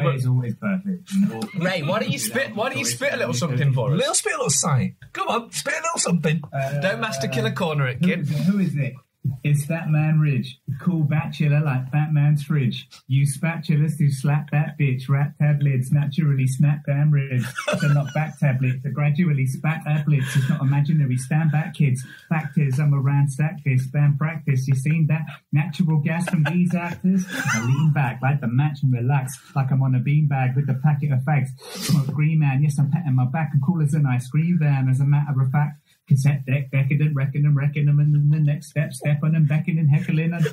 Ray is always perfect. Ray, why don't you spit a little something for us? Spit a little something. Come on, spit a little something. Don't master killer corner it, kid. Who is it? It's Fat Man Ridge. Cool bachelor like Fat Man's fridge. Use spatulas to slap that bitch. Rat tablets naturally snap damn ribs. So not back tablets. To gradually spat tablets. It's not imaginary. Stand back, kids. Fact is, I'm around stack this. Band practice. You seen that? Natural gas from these actors? I lean back like the match and relax. Like I'm on a beanbag with a packet of fags. Smoke green man. Yes, I'm patting my back. I'm cool as an ice cream van. As a matter of fact. Cassette deck, decadent, wrecking them, and then the next step on them, becking and heckling. And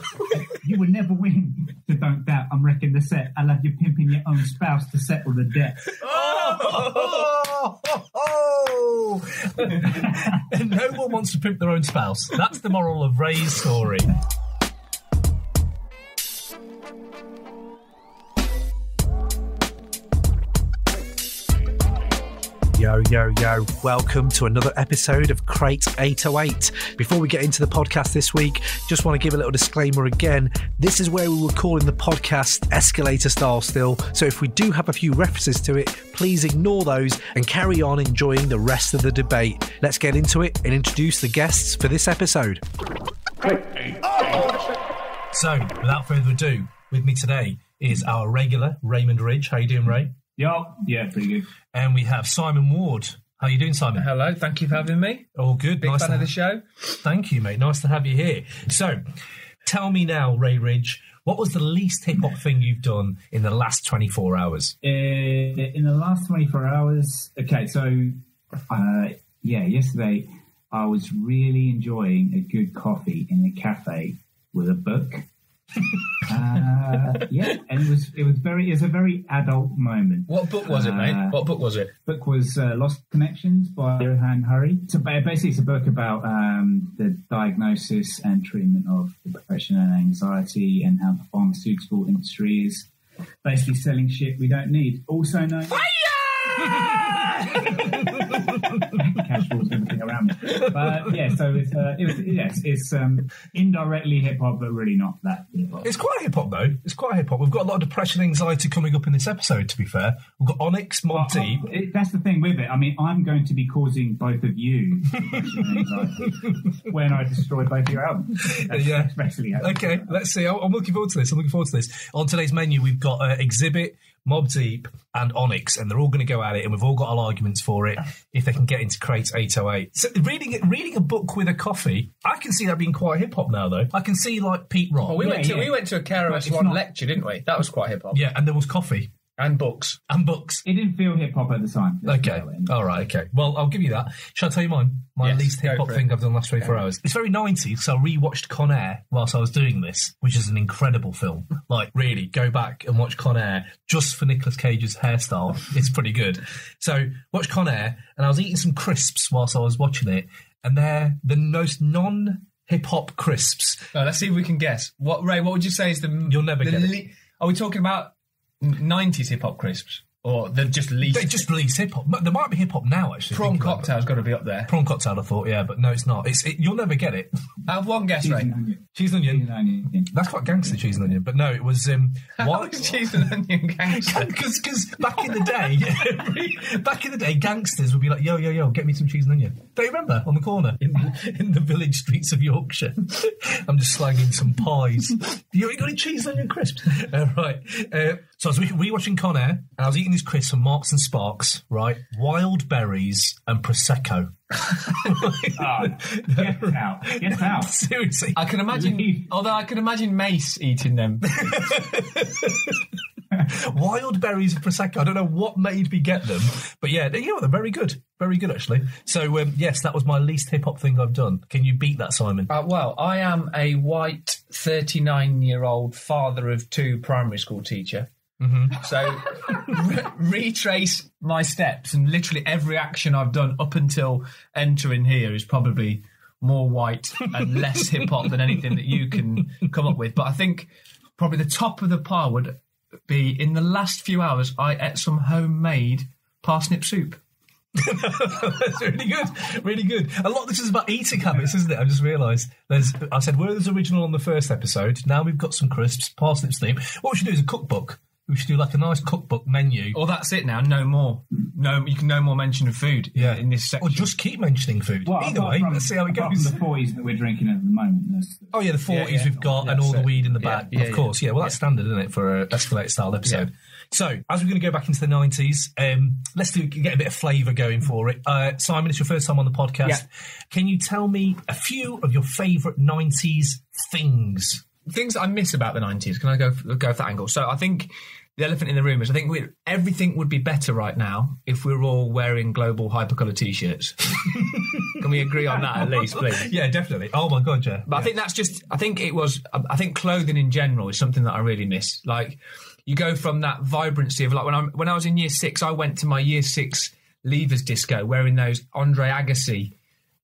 you would never win. So don't doubt, I'm wrecking the set. I love you pimping your own spouse to settle the debt. And no one wants to pimp their own spouse. That's the moral of Ray's story. Yo, yo, yo. Welcome to another episode of Crate 808. Before we get into the podcast this week, just want to give a little disclaimer again. This is where we were calling the podcast escalator style still, so if we do have a few references to it, please ignore those and carry on enjoying the rest of the debate. Let's get into it and introduce the guests for this episode. So, without further ado, with me today is our regular Raymond Ridge. How you doing, Ray? Yo, yeah, pretty good. And we have Simon Ward. How you doing, Simon? Hello, thank you for having me. All good. Big fan of the show. Thank you, mate. Nice to have you here. So, tell me now, Ray Ridge, what was the least hip-hop thing you've done in the last 24 hours? In the last 24 hours, okay, so, yesterday I was really enjoying a good coffee in a cafe with a book. And it was a very adult moment. What book was it, mate? What book was it? Book was Lost Connections by Johan Hari. So basically it's a book about the diagnosis and treatment of depression and anxiety and how the pharmaceutical industry is basically selling shit we don't need. Also known casuals and everything around me. But yeah, so it's indirectly hip hop, but really not that hip hop. It's quite hip hop though. It's quite hip hop. We've got a lot of depression and anxiety coming up in this episode, to be fair. We've got Onyx, Mobb Deep. That's the thing with it. I mean, I'm going to be causing both of you depression and anxiety when I destroy both your albums. Yeah. Especially okay, let's see. I'm looking forward to this. On today's menu, we've got Xzibit, Mobb Deep and Onyx, and they're all going to go at it, and we've all got our arguments for it if they can get into Crate 808. So reading a book with a coffee, I can see that being quite hip-hop now, though. I can see, like, Pete Rock. Well, we went to a KRS-One lecture, didn't we? That was quite hip-hop. Yeah, and there was coffee. And books. It didn't feel hip-hop at the time. Okay. All right, okay. Well, I'll give you that. Shall I tell you mine? My least hip-hop thing I've done the last 24 hours. It's very 90s, so I rewatched Con Air whilst I was doing this, which is an incredible film. Like, really, go back and watch Con Air just for Nicolas Cage's hairstyle. It's pretty good. So, watch Con Air, and I was eating some crisps whilst I was watching it, and they're the most non-hip-hop crisps. Let's see if we can guess. Ray, what would you say is the... You'll never get it. Are we talking about 90s hip-hop crisps? Or they're just least... They just release hip-hop. There might be hip-hop now, actually. Prawn Cocktail's got to be up there. Prawn Cocktail, I thought, yeah, but no, it's not. You'll never get it. I have one guess, Ray. Cheese and onion. That's quite gangster, cheese and onion. But no, it was... How is cheese and onion gangster? Because back in the day, gangsters would be like, yo, get me some cheese and onion. Don't you remember? On the corner in the village streets of Yorkshire. I'm just slanging some pies. You ain't got any cheese and onion crisps? Right. So I was rewatching Con Air, and I was eating these crisps from Marks and Sparks, right? Wild berries and Prosecco. Get out. Seriously. I can imagine Mace eating them. Wild berries and Prosecco. I don't know what made me get them, but yeah, you know what, they're very good. Very good, actually. So, yes, that was my least hip-hop thing I've done. Can you beat that, Simon? Well, I am a white 39-year-old father of two primary school teacher. Mm-hmm. So retrace my steps, and literally every action I've done up until entering here is probably more white and less hip-hop than anything that you can come up with. But I think probably the top of the pile would be, in the last few hours, I ate some homemade parsnip soup. That's really good, really good. A lot of this is about eating habits, isn't it? I just realised I said, where there's original on the first episode, now we've got some crisps, parsnip soup. What we should do is a cookbook. We should do like a nice cookbook menu. Or that's it now. No more. No, you can no more mention of food in this section. Or just keep mentioning food. Well, either way, let's see how it goes. From the 40s that we're drinking at the moment. Oh yeah, the 40s we've got, and all the weed in the back. Of course, yeah. Well, that's standard, isn't it, for an escalator style episode? Yeah. So, as we're going to go back into the 90s, let's get a bit of flavour going for it. Simon, it's your first time on the podcast. Yeah. Can you tell me a few of your favourite 90s things? Things that I miss about the 90s. Can I go for that angle? So I think the elephant in the room is I think everything would be better right now if we were all wearing global hypercolour T-shirts. Can we agree on that at least, please? Yeah, definitely. Oh my God, yeah. But I think that's just, I think clothing in general is something that I really miss. Like, you go from that vibrancy of, like, when I was in year 6, I went to my year 6 leavers disco wearing those Andre Agassi.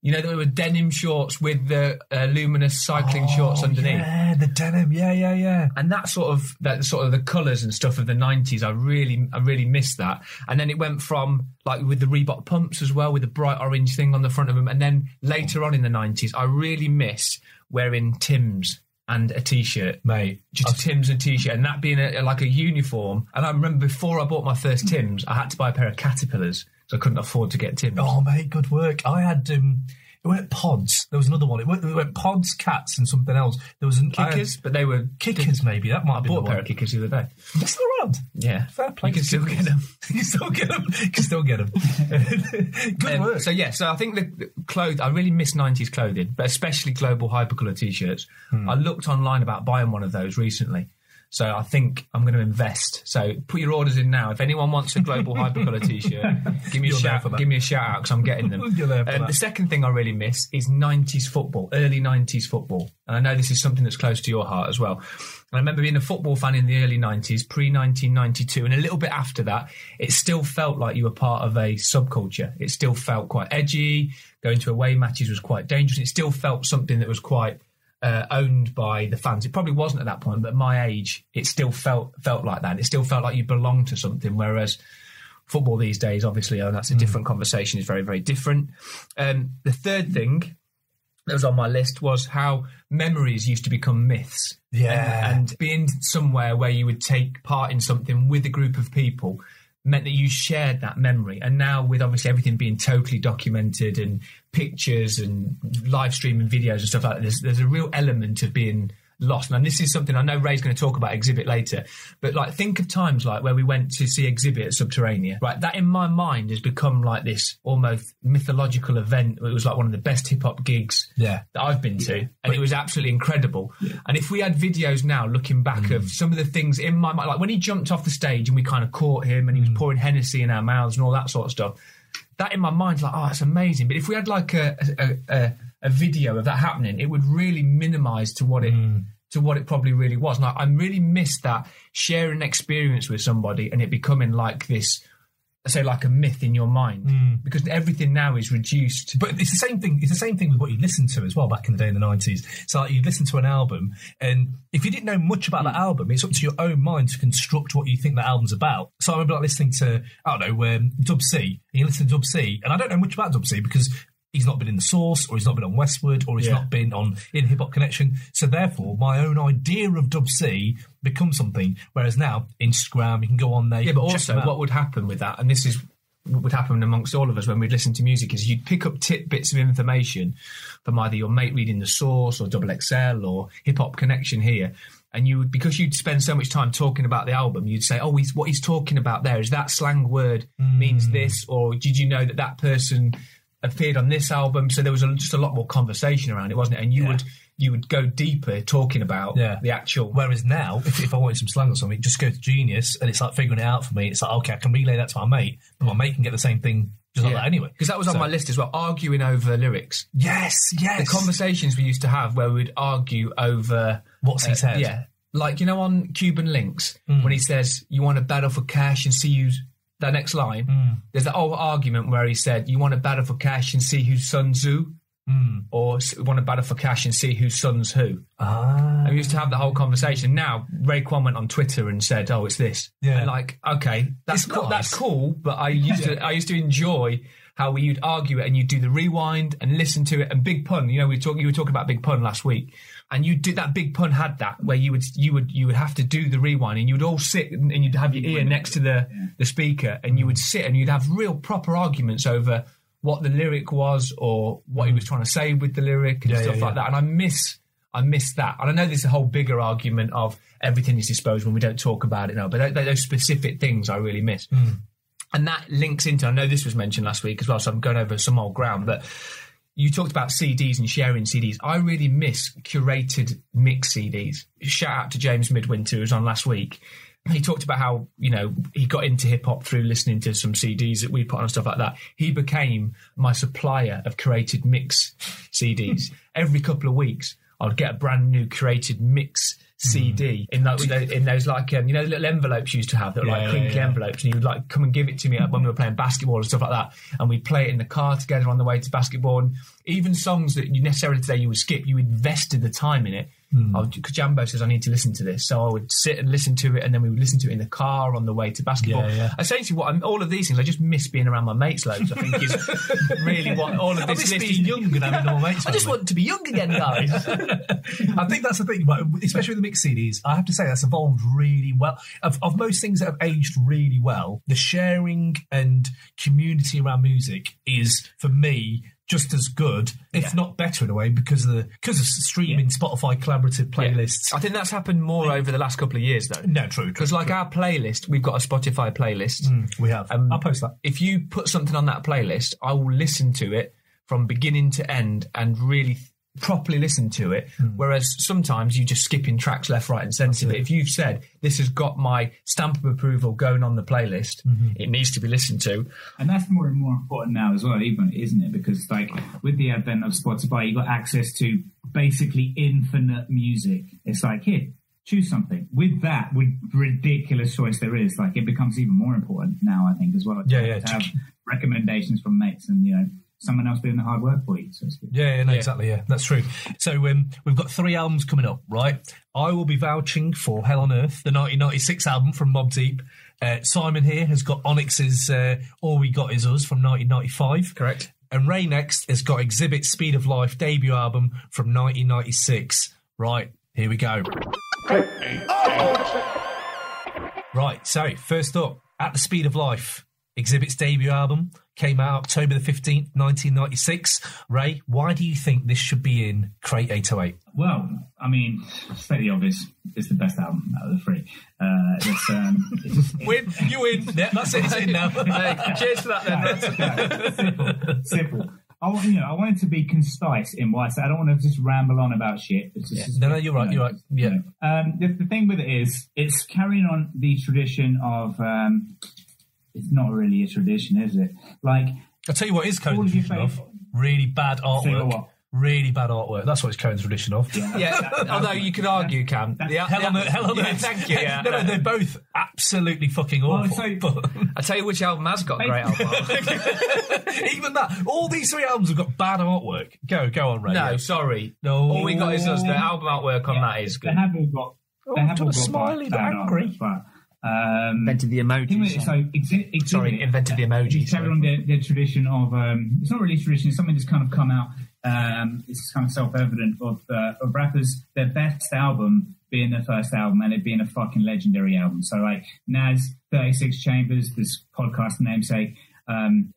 You know, there were denim shorts with the luminous cycling shorts underneath. Yeah, the denim, yeah. And that sort of the colours and stuff of the 90s, I really missed that. And then it went from, like, with the Reebok pumps as well, with the bright orange thing on the front of them. And then later on in the 90s, I really miss wearing Timbs and a T-shirt. Mate. Just a Timbs and T-shirt, and that being like a uniform. And I remember before I bought my first Timbs, I had to buy a pair of Caterpillars. So I couldn't afford to get Timbs. Oh, mate, good work. I had, it went Pods. There was another one. It went Pods, Cats, and something else. There was Kickers, but they were... Kickers, maybe. That might have been I bought a pair of Kickers the other day. They're still around? Yeah. Fair play. You can still get them. You can still get them. Good work. So I think the clothes... I really miss 90s clothing, but especially global hypercolour T-shirts. I looked online about buying one of those recently. So I think I'm going to invest. So put your orders in now. If anyone wants a global hypercolour T-shirt, give me a shout out because I'm getting them. The second thing I really miss is 90s football, early 90s football. And I know this is something that's close to your heart as well. And I remember being a football fan in the early 90s, pre-1992, and a little bit after that, it still felt like you were part of a subculture. It still felt quite edgy. Going to away matches was quite dangerous. It still felt something that was quite... owned by the fans. It probably wasn't at that point, but at my age, it still felt like that. It still felt like you belonged to something, whereas football these days, obviously, that's a different conversation, is very, very different. The third thing that was on my list was how memories used to become myths. Yeah. And being somewhere where you would take part in something with a group of people meant that you shared that memory. And now, with obviously everything being totally documented and pictures and live streaming videos and stuff like that, there's a real element of being lost. And this is something I know Ray's going to talk about Xzibit later, but like, think of times like where we went to see Xzibit at Subterranea, right? That in my mind has become like this almost mythological event. It was like one of the best hip hop gigs that I've been to, and it was absolutely incredible. And if we had videos now looking back of some of the things in my mind, like when he jumped off the stage and we kind of caught him and he was pouring Hennessy in our mouths and all that sort of stuff, that in my mind's like, oh, it's amazing. But if we had like a video of that happening, it would really minimise to what it probably really was. And I really miss that sharing experience with somebody and it becoming like this, say, like a myth in your mind, because everything now is reduced. But it's the same thing. It's the same thing with what you listened to as well back in the day in the 90s. So like, you listen to an album, and if you didn't know much about that album, it's up to your own mind to construct what you think that album's about. So I remember like listening to, I don't know, Dub C. And you listen to Dub C, and I don't know much about Dub C because he's not been in The Source, or he's not been on Westwood, or he's not been in Hip Hop Connection. So therefore, my own idea of Dub C becomes something. Whereas now, Instagram, you can go on there. Yeah, but also what would happen with that, and this is what would happen amongst all of us when we'd listen to music, is you'd pick up tidbits of information from either your mate reading The Source or Double XL or Hip Hop Connection here. And you would, because you'd spend so much time talking about the album, you'd say, oh, what he's talking about there is that slang word means this, or did you know that person appeared on this album? So there was just a lot more conversation around it, wasn't it? And you would go deeper talking about the actual. Whereas now, if I wanted some slang or something, just go to Genius, and it's like figuring it out for me. It's like, okay, I can relay that to my mate, but my mate can get the same thing just like that anyway. Because that was on my list as well, arguing over lyrics. Yes. The conversations we used to have where we'd argue over what's he said. Yeah, like, you know, on Cuban Links when he says, "You want to battle for cash and see who's." That next line, there's that old argument where he said, "You want to battle for cash and see who's Sun Tzu." or want to battle for cash and see whose son's who. And we used to have the whole conversation. Now, Raekwon went on Twitter and said, "Oh, it's this." Yeah. And like, okay, that's cool. But I used to enjoy how you'd argue it and you'd do the rewind and listen to it. And Big Pun, you were talking about Big Pun last week, and you did that. Big Pun had that where you would have to do the rewind, and you would all sit and you'd have your ear next to the speaker, and you would sit and you'd have real proper arguments over what the lyric was or what he was trying to say with the lyric and stuff like that. And I miss that. And I know there's a whole bigger argument of everything is disposed when we don't talk about it now, but those specific things I really miss. And that links into, I know this was mentioned last week as well, so I'm going over some old ground, but you talked about CDs and sharing CDs. I really miss curated mix CDs. Shout out to James Midwinter, who was on last week. He talked about how, he got into hip-hop through listening to some CDs that we put on and stuff like that. He became my supplier of curated mix CDs. Every couple of weeks, I'd get a brand new curated mix CD in those like the little envelopes you used to have that were like crinkly envelopes, and he would like come and give it to me when we were playing basketball and stuff like that, and we'd play it in the car together on the way to basketball. And even songs that you necessarily today you would skip, you invested the time in it. Jambo says I need to listen to this, so I would sit and listen to it, and then we would listen to it in the car on the way to basketball. Essentially, all of these things, I just miss being around my mates loads. I think is really what all of this list is. Young and having more mates. I just want to be young again, guys. I think that's the thing, but especially with the mixed CDs, I have to say that's evolved really well. Of most things that have aged really well, the sharing and community around music is, for me, just as good, if not better in a way, because of streaming, Spotify collaborative playlists. I think that's happened more over the last couple of years, though. No, true. Because our playlist, we've got a Spotify playlist. We have. I'll post that. If you put something on that playlist, I will listen to it from beginning to end and really properly listen to it, whereas sometimes you just skip in tracks left, right and centre. But if you've said, this has got my stamp of approval going on the playlist, it needs to be listened to. And that's more and more important now as well, even, isn't it? Because like with the advent of Spotify, you've got access to basically infinite music. It's like, here, choose something. With ridiculous choice there is, like it becomes even more important now, I think, as well. To have recommendations from mates and, someone else doing the hard work for you. So it's good. Exactly. Yeah, that's true. So we've got 3 albums coming up, right? I will be vouching for Hell on Earth, the 1996 album from Mobb Deep. Simon here has got Onyx's All We Got Is Us from 1995. Correct. And Ray next has got Xzibit's Speed of Life debut album from 1996. Right, here we go. Right, so first up, At the Speed of Life, Xzibit's debut album, came out October the 15th, 1996. Ray, why do you think this should be in Crate 808? Well, I mean, state the obvious, it's the best album out of the 3. Win, you win. Yeah, that's it, it's in now. Cheers for that then. Simple. I wanted to be concise in what I said. I don't want to just ramble on about shit. It's just, No, you're right. Yeah. The thing with it is, it's carrying on the tradition of... it's not really a tradition, is it? Like, I'll tell you what is Cohen's tradition of. Really bad artwork. Really bad artwork. That's what it's Cohen's tradition of. Although you could argue, Cam. Hell on Earth. Thank you. Yeah. No, they're both absolutely fucking awful. Well, I tell you which album has got great artwork. Even that. All these 3 albums have got bad artwork. Go on, Ray. No, sorry. No. All We Got Is Us. The album artwork on that is good. They have all got smiley but angry. Invented the emoji. Invented the emoji. Carry on the tradition of it's not really a tradition. It's something that's kind of come out. It's kind of self-evident of rappers. Their best album being their first album, and it being a fucking legendary album. So like Nas, 36 Chambers, this podcast namesake.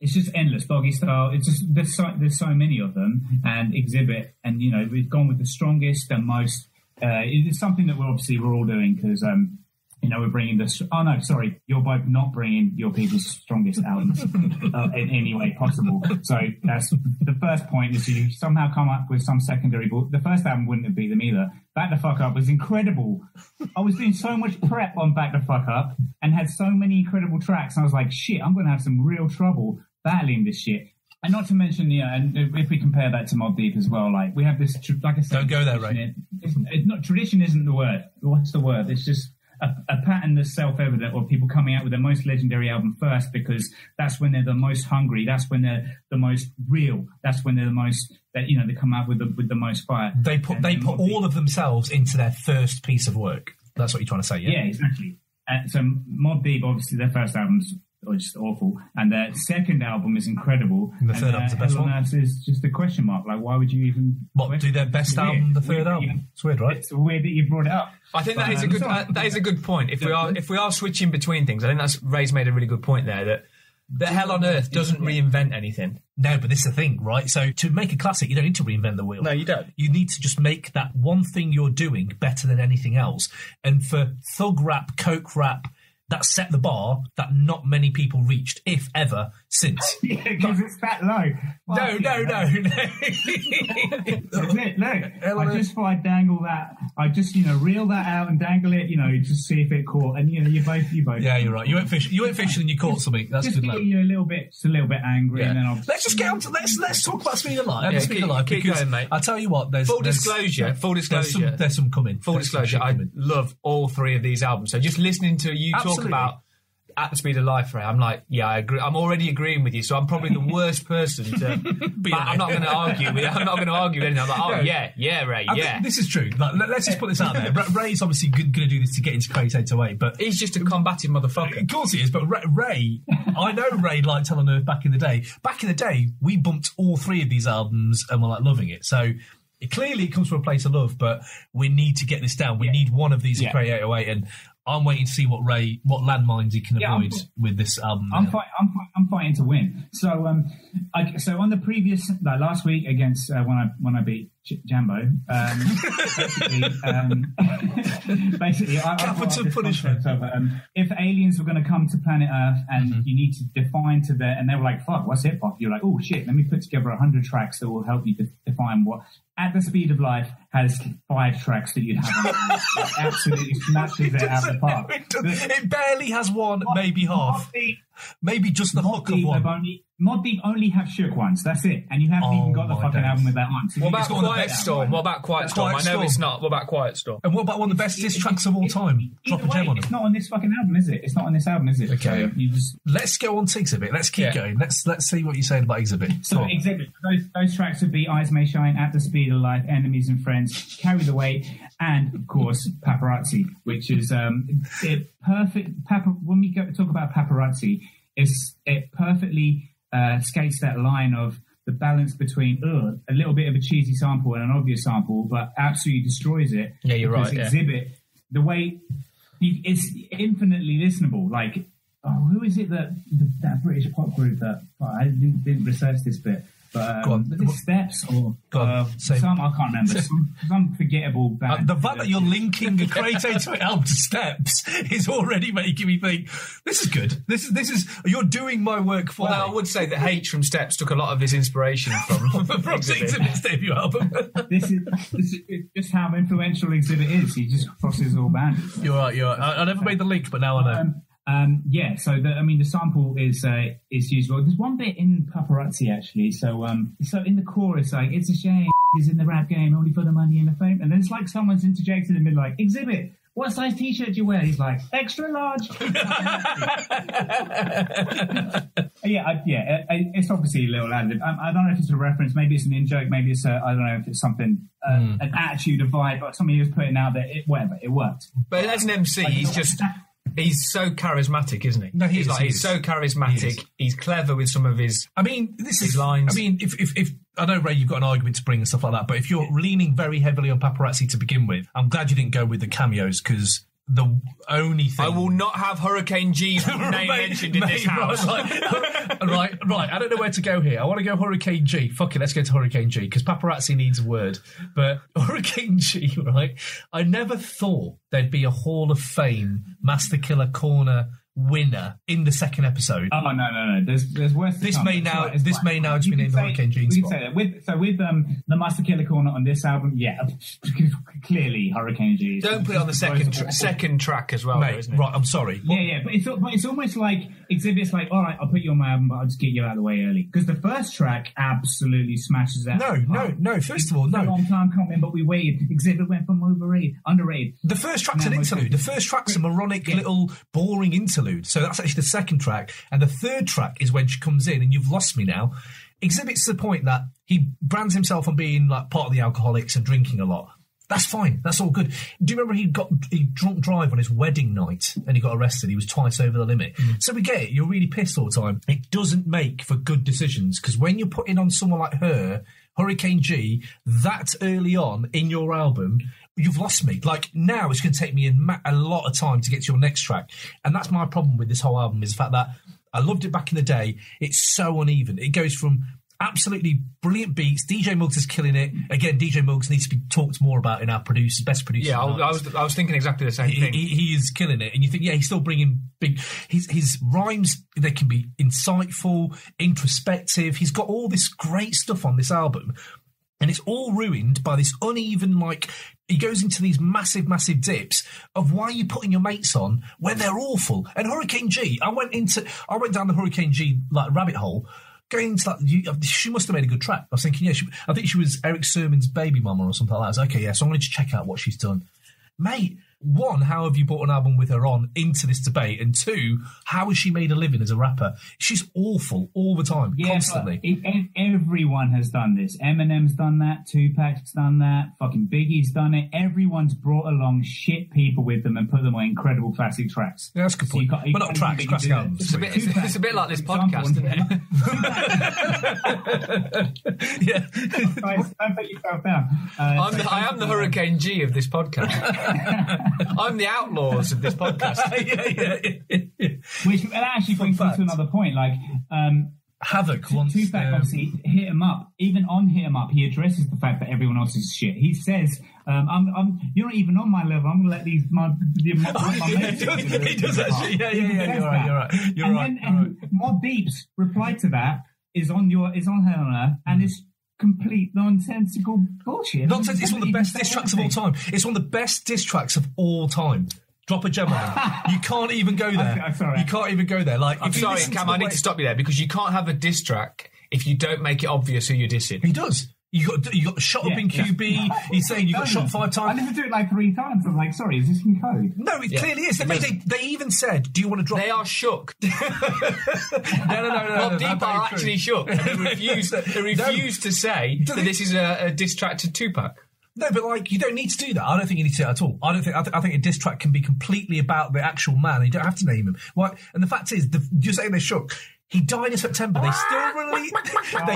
It's just endless. Doggy Style. It's just there's so many of them, and Xzibit, and we've gone with the strongest and most. It's something that we're all doing because. We're bringing this. Oh no, sorry, you're both not bringing your people's strongest albums in any way possible. So that's the first point. Is you somehow come up with some secondary. The first album wouldn't have beat them either. Back the Fuck Up was incredible. I was doing so much prep on Back the Fuck Up and had so many incredible tracks. And I was like, shit, I'm going to have some real trouble battling this shit. And not to mention, and if we compare that to Mobb Deep as well, like we have this, like I said, don't go there, Ray. Tradition isn't the word. What's the word? It's just a pattern that's self-evident of people coming out with their most legendary album first because that's when they're the most hungry, that's when they're the most real, that's when they're the most that they come out with the most fire. They put all of themselves into their first piece of work. That's what you're trying to say, yeah? Yeah, exactly. So Mobb Deep, obviously, their first album's just awful, and their second album is incredible. And the third album's the best one. Is just a question mark. Like, why would you even do their best album, the third album? It's weird, right? It's weird that you brought it up. I think that is a good point. If we are switching between things, I think Ray's made a really good point there that Hell on Earth doesn't reinvent anything. No, but this is the thing, right? So to make a classic, you don't need to reinvent the wheel. No, you don't. You need to just make that one thing you're doing better than anything else. And for thug rap, coke rap, that set the bar that not many people reached, if ever, since. Yeah, because it's that low. No. Look, I just thought I'd dangle that. I just, reel that out and dangle it, just see if it caught. And, you both. Yeah, you're right. You went fishing and you caught something. That's just good. Just a little bit angry. Yeah. And then let's just get on to, let's talk about Speed of Life. Keep going, mate. I'll tell you what, Full disclosure. There's some coming. Full disclosure, I love all three of these albums. So just listening to you talk about At the Speed of Life, Ray, I'm like, yeah, I agree. I'm already agreeing with you, so I'm probably the worst person to. I'm not going to argue with. I'm not going to argue with anything. I'm like, yeah, Ray, yeah. This is true. Like, let's just put this out there. Ray's obviously going to do this to get into Crazy 808, but he's just a combative motherfucker. Of course he is, but Ray, I know Ray liked Hell on Earth back in the day. Back in the day, we bumped all three of these albums and were like loving it. So. Clearly, it comes from a place of love, but we need to get this down. We need one of these in Crazy 808, and I'm waiting to see what landmines he can avoid with this album. I'm fighting to win. So, so on the previous last week against when I beat Jambo, basically, capital punishment. If aliens were going to come to planet Earth and you need to define to their, and they were like, "Fuck, what's hip hop?" You're like, "Oh shit, let me put together 100 tracks that will help you define what." At the Speed of Life has 5 tracks that you'd have. It absolutely smashes it out of the park. It barely has one, maybe half. Maybe just the hook of one. Mobb Deep only have shook ones. That's it. And you haven't even got the fucking album with that one. So what about Quiet Storm? I know it's not. What about Quiet Storm? And what about one of the best diss tracks of all time? Drop a gem on it. It's not on this fucking album, is it? It's not on this album, is it? Okay. So let's go on to Xzibit. Let's keep going. Let's see what you're saying about Xzibit. So Xzibit, those tracks would be Eyes May Shine, At the Speed of Life, Enemies and Friends, Carry the Weight, and of course Paparazzi, which is perfect. When we talk about Paparazzi, it perfectly skates that line of the balance between a little bit of a cheesy sample and an obvious sample, but absolutely destroys it. Yeah, you're right. Xzibit, the way it's infinitely listenable. Like, who is it that British pop group that I didn't research this bit? But Steps or some, I can't remember, some forgettable band. The fact that you're linking a Crazy 808 album to Steps is already making me think, this is good. This is you're doing my work for me. I would say that H from Steps took a lot of this inspiration from Xzibit's debut album. This is just how influential Xzibit is. He just crosses all bands. You're right. I never made the link, but now I know. So the sample is used. Well, there's one bit in Paparazzi actually. So in the chorus, like, it's a shame he's in the rap game only for the money and the fame, and then it's like someone's interjected in the middle, like, Xzibit, what size T-shirt do you wear? He's like, extra large. It's obviously a little ad lib. I don't know if it's a reference. Maybe it's an in-joke. Maybe it's I don't know if it's something, an attitude, a vibe, or something he was putting out there. Whatever, it worked. But as an MC, he's so charismatic, isn't he? No, he's so charismatic. He's clever with some of his. His lines. If I know, Ray, you've got an argument to bring and stuff like that, but if you're leaning very heavily on Paparazzi to begin with, I'm glad you didn't go with the cameos, because the only thing... I will not have Hurricane G's name mentioned in this house. Right. I don't know where to go here. I want to go Hurricane G. Fuck it, let's go to Hurricane G, because Paparazzi needs a word. But Hurricane G, right? I never thought there'd be a Hall of Fame Master Killer Corner winner in the second episode. Oh no! There's worse. This may now just be named Hurricane G. We can say that with the Master Killer Corner on this album, clearly Hurricane G. Don't put it on the second track as well, mate, isn't it? Right, I'm sorry. Yeah, but it's almost like Xzibit's like, all right, I'll put you on my album, but I'll just get you out of the way early, because the first track absolutely smashes that. No. First of all, no. A long time coming, but we waited. Xzibit went from underrated. The first track's an interlude. The first track's a moronic little boring interlude. interlude. So that's actually the second track. And the third track is when she comes in, and You've Lost Me Now exhibits the point that he brands himself on being like part of the alcoholics and drinking a lot. That's fine. That's all good. Do you remember he drunk drive on his wedding night and he got arrested? He was twice over the limit. So we get it. You're really pissed all the time. It doesn't make for good decisions, because when you're putting on someone like her, Hurricane G, that early on in your album, You've Lost Me. Like, now it's going to take me a lot of time to get to your next track. And that's my problem with this whole album, is the fact that I loved it back in the day. It's so uneven. It goes from absolutely brilliant beats. DJ Muggs is killing it. Again, DJ Muggs needs to be talked more about in our best producer. Yeah, I was thinking exactly the same thing. He is killing it. And you think, yeah, he's still bringing big... His rhymes, they can be insightful, introspective. He's got all this great stuff on this album. And it's all ruined by this uneven, like... He goes into these massive, massive dips of why are you putting your mates on when they're awful. And Hurricane G, I went down the Hurricane G like rabbit hole, going into that. She must have made a good track. I was thinking, yeah, I think she was Eric Sermon's baby mama or something like that. I was like, okay, yeah, so I wanted to check out what she's done. Mate, one, how have you brought an album with her on into this debate? And two, how has she made a living as a rapper? She's awful all the time, constantly. Everyone has done this. Eminem's done that. Tupac's done that. Fucking Biggie's done it. Everyone's brought along shit people with them and put them on incredible classic tracks. Yeah, that's a good point. But not tracks, classic albums. It's a bit like this podcast, isn't it? Yeah. Don't put yourself down. I am the Hurricane G of this podcast. I'm the Outlaws of this podcast. yeah. Which actually brings me to another point. Like, Havoc wants... Tupac obviously hit him up. Even on Hit him up, he addresses the fact that everyone else is shit. He says, you're not even on my level. I'm going to let these... my mates... He does actually. Yeah. You're right. And Mobb Deep's reply to that is on her, and it's complete nonsensical bullshit. Nonsense. It's one of the best diss tracks of all time. It's one of the best diss tracks of all time. Drop a gem on them. You can't even go there. I'm sorry. You can't even go there. Like, I'm sorry, Cam, I need to stop you there, because you can't have a diss track if you don't make it obvious who you're dissing. He does. You got shot up in QB. He's saying you got shot 5 times. I listened to it like 3 times. I'm like, sorry, is this in code? No, it clearly is. They even said, do you want to drop... They are shook. No. Mobb Deep are actually shook. And they refuse to say that this is a diss track to Tupac. No, but like, you don't need to do that. I don't think you need to do that at all. I think a diss track can be completely about the actual man. You don't have to name him. Why? And the fact is, you're saying they're shook. He died in September. They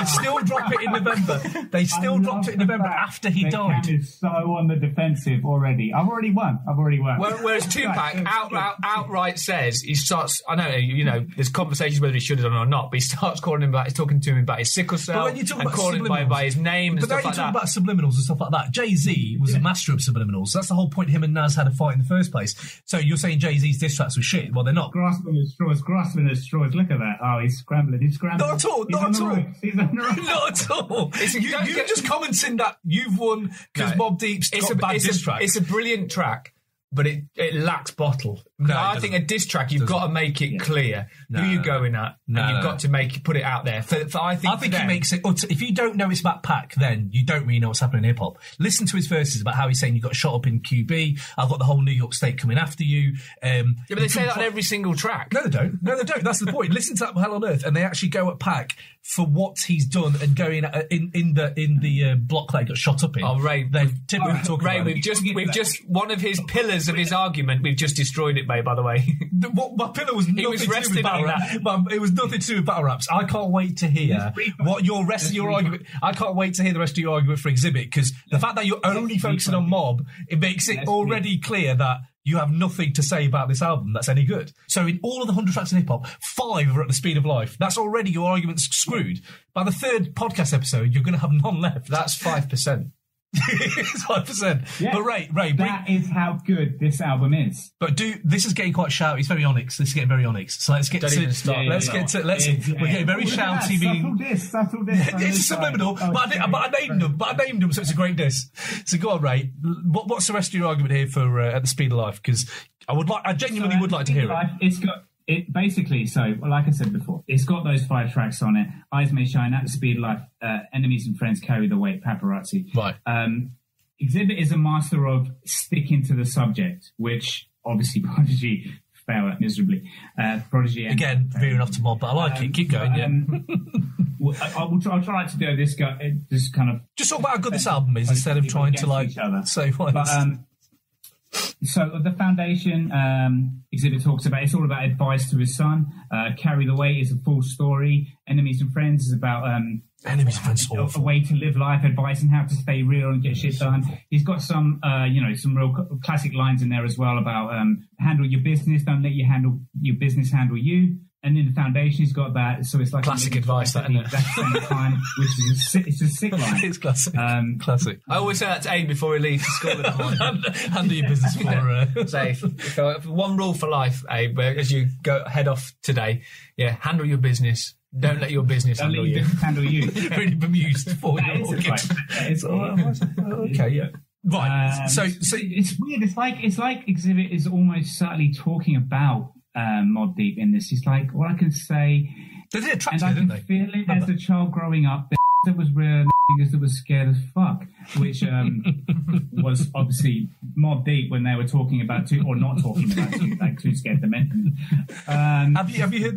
still drop it in November. They still dropped it in November after he died. Cam is so on the defensive already. I've already won. Whereas Tupac outright says, he starts, I know, there's conversations whether he should have done it or not, but he starts talking to him about his sickle cell and calling him by his name and stuff like that. But you're talking about subliminals and stuff like that. Jay-Z was a master of subliminals. So that's the whole point. Him and Nas had a fight in the first place. So you're saying Jay-Z's diss tracks were shit? Well, they're not. Grasping at straws. Look at that. Oh, he's scrambling. Not at all. He's on the road. Not at all. You're just commenting that you've won because Mobb Deep's got a bad diss track. It's a brilliant track, but it lacks bottle. I think a diss track, you've got to make it clear who you're going at, and you've got to put it out there. I think he makes it. If you don't know it's about Pac, then you don't really know what's happening in hip hop. Listen to his verses about how he's saying you got shot up in QB. I've got the whole New York State coming after you. But they say that on every single track. No, they don't. That's the point. Listen to that Hell on Earth, and they actually go at Pac for what he's done and going in the block that he got shot up in. Oh, Ray, they're typically talking Ray, about we've just one of his pillars of his argument. We've just destroyed it, mate. By the way, my pillar was nothing to do with battle rap. It was nothing to do with battle raps. I can't wait to hear what your rest of your argument. I can't wait to hear the rest of your argument for Xzibit, because the fact that you're only focusing on Mobb, it makes it already clear that you have nothing to say about this album that's any good. So in all of the 100 tracks in hip-hop, 5 are at the speed of life. That's already your argument's screwed. By the 3rd podcast episode, you're going to have none left. That's 5%. It's 5%. Yeah, but Ray, that is how good this album is. But this is getting quite shouty. It's very Onyx. This is getting very Onyx. So let's get to. We're getting very shouty. Subtle diss. It's subliminal, but I named them. But I named them, so it's a great diss. So go on, Ray. What's the rest of your argument here for At the Speed of Life? Because I genuinely would like to hear it. It's got. It basically, so like I said before, it's got those 5 tracks on it. Eyes May Shine, At the Speed of Life, Enemies and Friends Carry the Weight, Paparazzi. Right. Xzibit is a master of sticking to the subject, which obviously Prodigy failed at miserably. Prodigy again, veering off to Mobb, but I like it. Keep going. I'll try to do this. Just kind of just talk about how good this album is instead of trying to like say what. So the foundation, Xzibit talks about, it's all about advice to his son. Carry the Weight is a full story. Enemies and Friends is about Enemies and Friends, a way to live life, advice and how to stay real and get shit done. He's got some, some real classic lines in there as well about handle your business, don't let your business handle you. And in the foundation, he's got that. So it's like classic advice, that, isn't it? Exact same time, which is it's a sick line. It's classic. Classic. I always say that to Abe before he leaves to school in the morning. Handle your business for Say, one rule for life, Abe, as you head off today. Yeah, handle your business. Don't let your business handle you. Handle you. Really bemused for you. Okay, yeah. Right. So it's weird. It's like Xzibit is almost subtly talking about Mobb Deep in this. It's like, all I can say, they did attract and you, didn't I can feel it as a child growing up. That was real, niggas that was scared as fuck, which was obviously Mobb Deep when they were talking about two scared to mention. Have you heard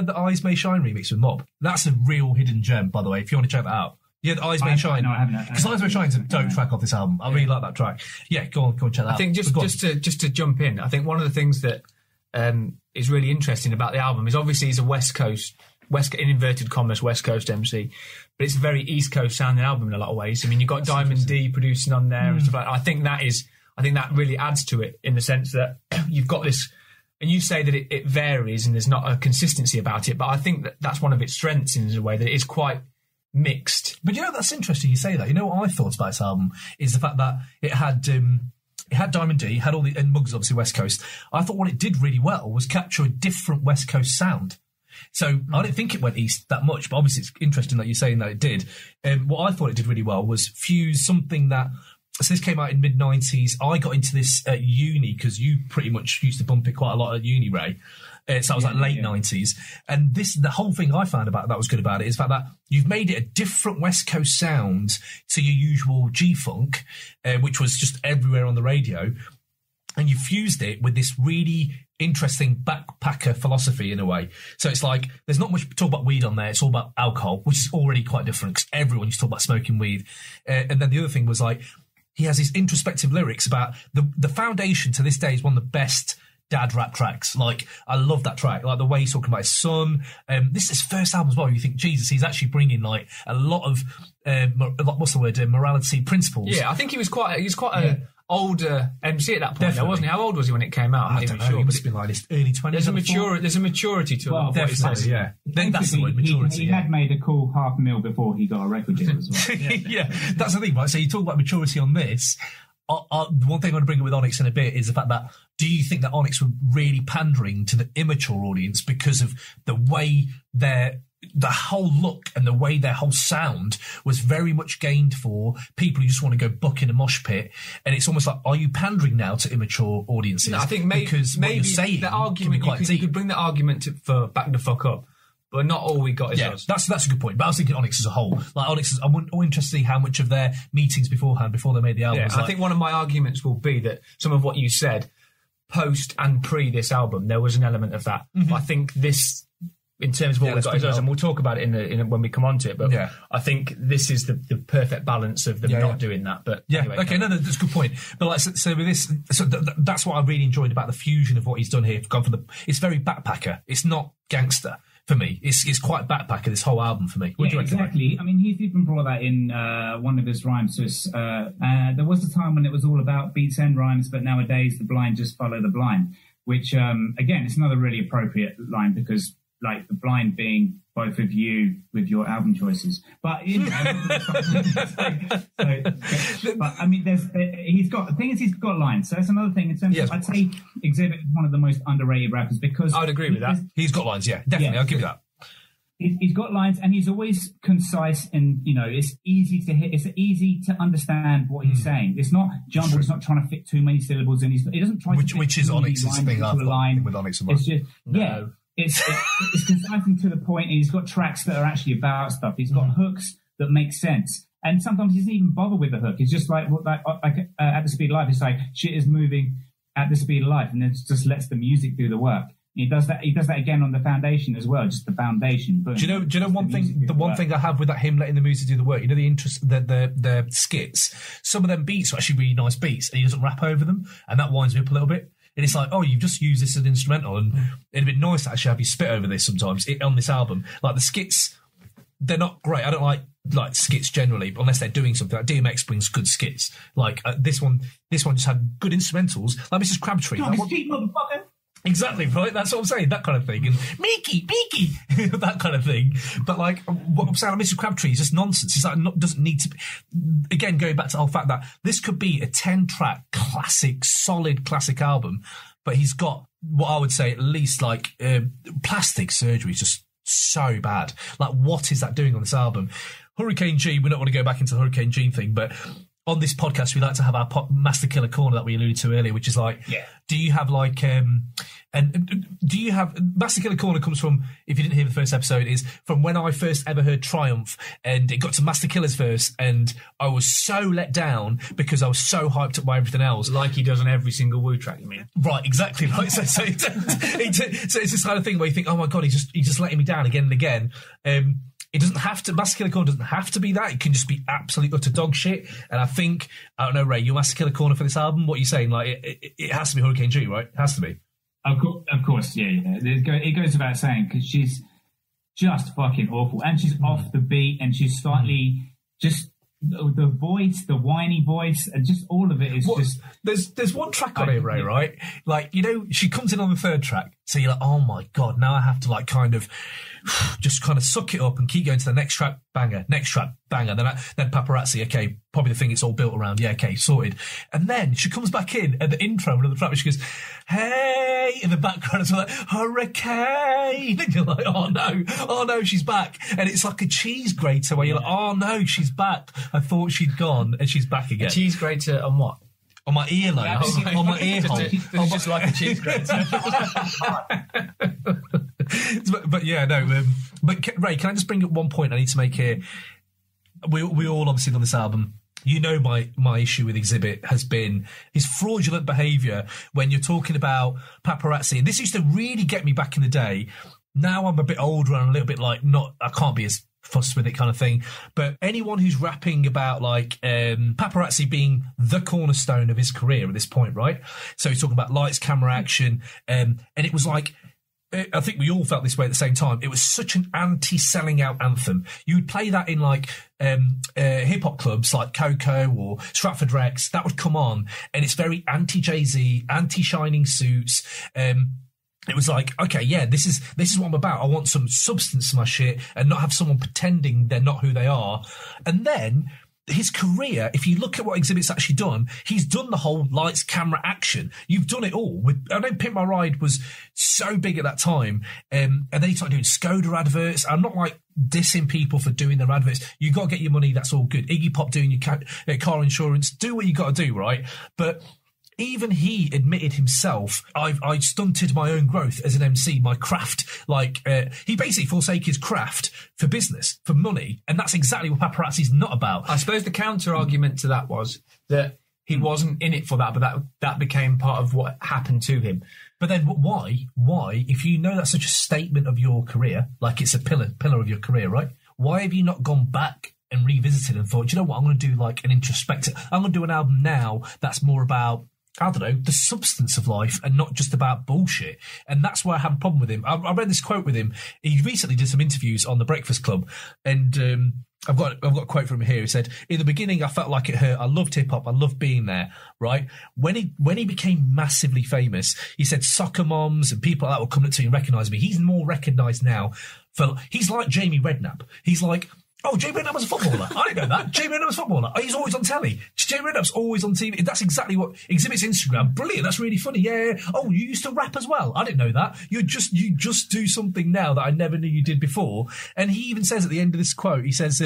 the Eyes May Shine remix with Mobb? That's a real hidden gem, by the way. If you want to check that out. Yeah, Eyes May Shine. No, I haven't. Because Eyes May Shine is a dope track off this album. I really like that track. Yeah, go on, check that out. I think just to jump in, I think one of the things that is really interesting about the album is obviously he's a West Coast, in inverted commas, West Coast MC, but it's a very East Coast sounding album in a lot of ways. I mean, you've got Diamond D producing on there and stuff like that. I think that really adds to it in the sense that you've got this, and you say that it varies and there's not a consistency about it, but I think that's one of its strengths in a way, that it is quite mixed. But that's interesting you say that. You know what I thought about this album is the fact that it had Diamond D, had all the, and Muggs obviously West Coast. I thought what it did really well was capture a different West Coast sound. So I don't think it went east that much, but obviously it's interesting that you're saying that it did. What I thought it did really well was fuse something that, so this came out in mid-90s. I got into this at uni because you pretty much used to bump it quite a lot at uni, Ray. So that was like late 90s. And the whole thing I found about that was good about it is the fact that you've made it a different West Coast sound to your usual G-Funk, which was just everywhere on the radio. And you fused it with this really interesting backpacker philosophy in a way. So it's like, there's not much talk about weed on there. It's all about alcohol, which is already quite different because everyone used to talk about smoking weed. And then the other thing was like, he has these introspective lyrics about the foundation to this day is one of the best dad rap tracks. Like, I love that track. Like the way he's talking about his son. This is his first album as well. You think, Jesus, he's actually bringing like a lot of, morality principles. Yeah, I think he was quite a older MC at that point, though, wasn't he? How old was he when it came out? I'm not even sure. He must have been like his early 20s. There's a maturity to it. Definitely, yeah. Then that's the word, maturity. He had made a cool $500,000 before he got a record deal as well. Yeah, that's the thing, right? So you talk about maturity on this. One thing I want to bring up with Onyx in a bit is the fact that, do you think that Onyx were really pandering to the immature audience because of the way the whole look and the way their whole sound was very much gained for people who just want to go buck in a mosh pit? And it's almost like, are you pandering now to immature audiences? No, I think maybe what you're saying the argument you could bring the argument for back the fuck up, but not all we got is us. That's a good point. But I was thinking Onyx as a whole. Like Onyx, I'm interested to see how much of their meetings before they made the album. Yeah, I think one of my arguments will be that some of what you said post and pre this album, there was an element of that. Mm-hmm. I think this, in terms of what we've got is us, and we'll talk about it when we come on to it, but I think this is the perfect balance of them not doing that. But anyway, okay, no, that's a good point. But like, so with this, that's what I really enjoyed about the fusion of what he's done here. It's very backpacker. It's not gangster. For me, it's quite backpacker, this whole album for me. Exactly. I mean, he's even brought that in one of his rhymes. So there was a time when it was all about beats and rhymes, but nowadays the blind just follow the blind, which, again, it's another really appropriate line because, like, the blind being both of you with your album choices. But, but I mean, he's got lines. So that's another thing in terms of, I'd say Xzibit is one of the most underrated rappers because I would agree with that. He's got lines, definitely. Yeah, I'll give you that. He's got lines and he's always concise and, it's easy to hit. It's easy to understand what he's saying. It's not jumbled. It's not trying to fit too many syllables in. He doesn't try to fit which is Onyx's thing into a line. With Onyx. It's just, It's concise and to the point. He's got tracks that are actually about stuff. He's got hooks that make sense. And sometimes he doesn't even bother with the hook. It's just like at the speed of life, it's like, shit is moving, at the speed of light, and then just lets the music do the work. He does that again on the foundation as well, just the foundation. Boom. Do you know one thing? The one thing I have with that him letting the music do the work. You know, the skits. Some of them beats are actually really nice beats, and he doesn't rap over them, and that winds me up a little bit. And it's like, oh, you've just used this as an instrumental, and it'd be nice to actually have you spit over this sometimes on this album. Like the skits, they're not great. I don't like skits generally, unless they're doing something. Like DMX brings good skits. Like this one just had good instrumentals. Like Mrs. Crabtree. Motherfucker. Exactly, right? That's what I'm saying, that kind of thing. And Mickey, that kind of thing. But, like, what I'm saying on Mr. Crabtree is just nonsense. It's like, doesn't need to be... Again, going back to the whole fact that this could be a 10-track solid classic album, but he's got, what I would say, at least, like, plastic surgery is just so bad. Like, what is that doing on this album? Hurricane G, we don't want to go back into the Hurricane G thing, but... On this podcast, we like to have our Master Killer Corner that we alluded to earlier, which is like, do you have like, Master Killer Corner comes from, if you didn't hear the first episode, is from when I first ever heard Triumph, and it got to Master Killer's verse, and I was so let down because I was so hyped up by everything else. Like he does on every single Wu track, you mean? Right, exactly. Right. So it's this kind of thing where you think, oh my God, he's just letting me down again and again. It doesn't have to, Master Killer Corner doesn't have to be that. It can just be absolute utter dog shit. And I think, I don't know, Ray, your Master Killer Corner for this album, what are you saying? Like, it has to be Hurricane G, right? It has to be. Of course, yeah. It goes without saying, because she's just fucking awful. And she's off the beat, and she's slightly just... The voice, the whiny voice, and just all of it is just... There's one track on here, Ray, right? Like, you know, she comes in on the third track, so you're like, oh my God, now I have to like kind of just kind of suck it up and keep going to the next track, banger, next track, banger. Then Paparazzi, okay, probably the thing it's all built around, yeah, okay, sorted. And then she comes back in at the intro of the track, where she goes, hey, in the background, it's like, hurricane. And you're like, oh no, she's back. And it's like a cheese grater where you're like, oh no, she's back. I thought she'd gone, and she's back again. A cheese grater on what? On my earlobe, on my ear hole. Just like a cheese grater. but yeah, no. But Ray, can I just bring up one point I need to make here? We all obviously on this album. You know, my issue with Xzibit has been his fraudulent behaviour when you're talking about paparazzi. And this used to really get me back in the day. Now I'm a bit older and a little bit like, I can't be as fussed with it kind of thing. But anyone who's rapping about like paparazzi being the cornerstone of his career at this point, right? So he's talking about lights, camera, action. And it was like, I think we all felt this way at the same time. It was such an anti-selling out anthem. You would play that in like hip-hop clubs like Coco or Stratford Rex. That would come on, and it's very anti-Jay-Z, anti-Shining Suits. It was like, okay, yeah, this is what I'm about. I want some substance to my shit and not have someone pretending they're not who they are. And then his career, if you look at what Xzibit's actually done, he's done the whole lights, camera, action. You've done it all. I know Pimp My Ride was so big at that time, and then he started doing Skoda adverts. I'm not like dissing people for doing their adverts. You got to get your money. That's all good. Iggy Pop doing your car insurance. Do what you got to do, right? But even he admitted himself, I stunted my own growth as an MC, my craft. Like, he basically forsake his craft for business, for money. And that's exactly what paparazzi's not about. I suppose the counter argument to that was that he wasn't in it for that, but that became part of what happened to him. But then why, if you know that's such a statement of your career, like it's a pillar of your career, right? Why have you not gone back and revisited and thought, you know what, I'm going to do like an introspective, I'm going to do an album now that's more about, I don't know, the substance of life and not just about bullshit. And that's why I have a problem with him. I read this quote with him. He recently did some interviews on The Breakfast Club, and I've got a quote from him here. He said, in the beginning, I felt like it hurt. I loved hip-hop. I loved being there, right? When he became massively famous, he said soccer moms and people like that were coming up to me and recognise me. He's more recognised now. He's like Jamie Redknapp. He's like, oh, Jamie Redknapp was a footballer. I didn't know that. Jamie Redknapp was a footballer. Oh, he's always on telly. Jamie Redknapp's always on TV. That's exactly what Xzibit's Instagram. Brilliant. That's really funny. Yeah. Oh, you used to rap as well. I didn't know that. You just do something now that I never knew you did before. And he even says at the end of this quote, he says,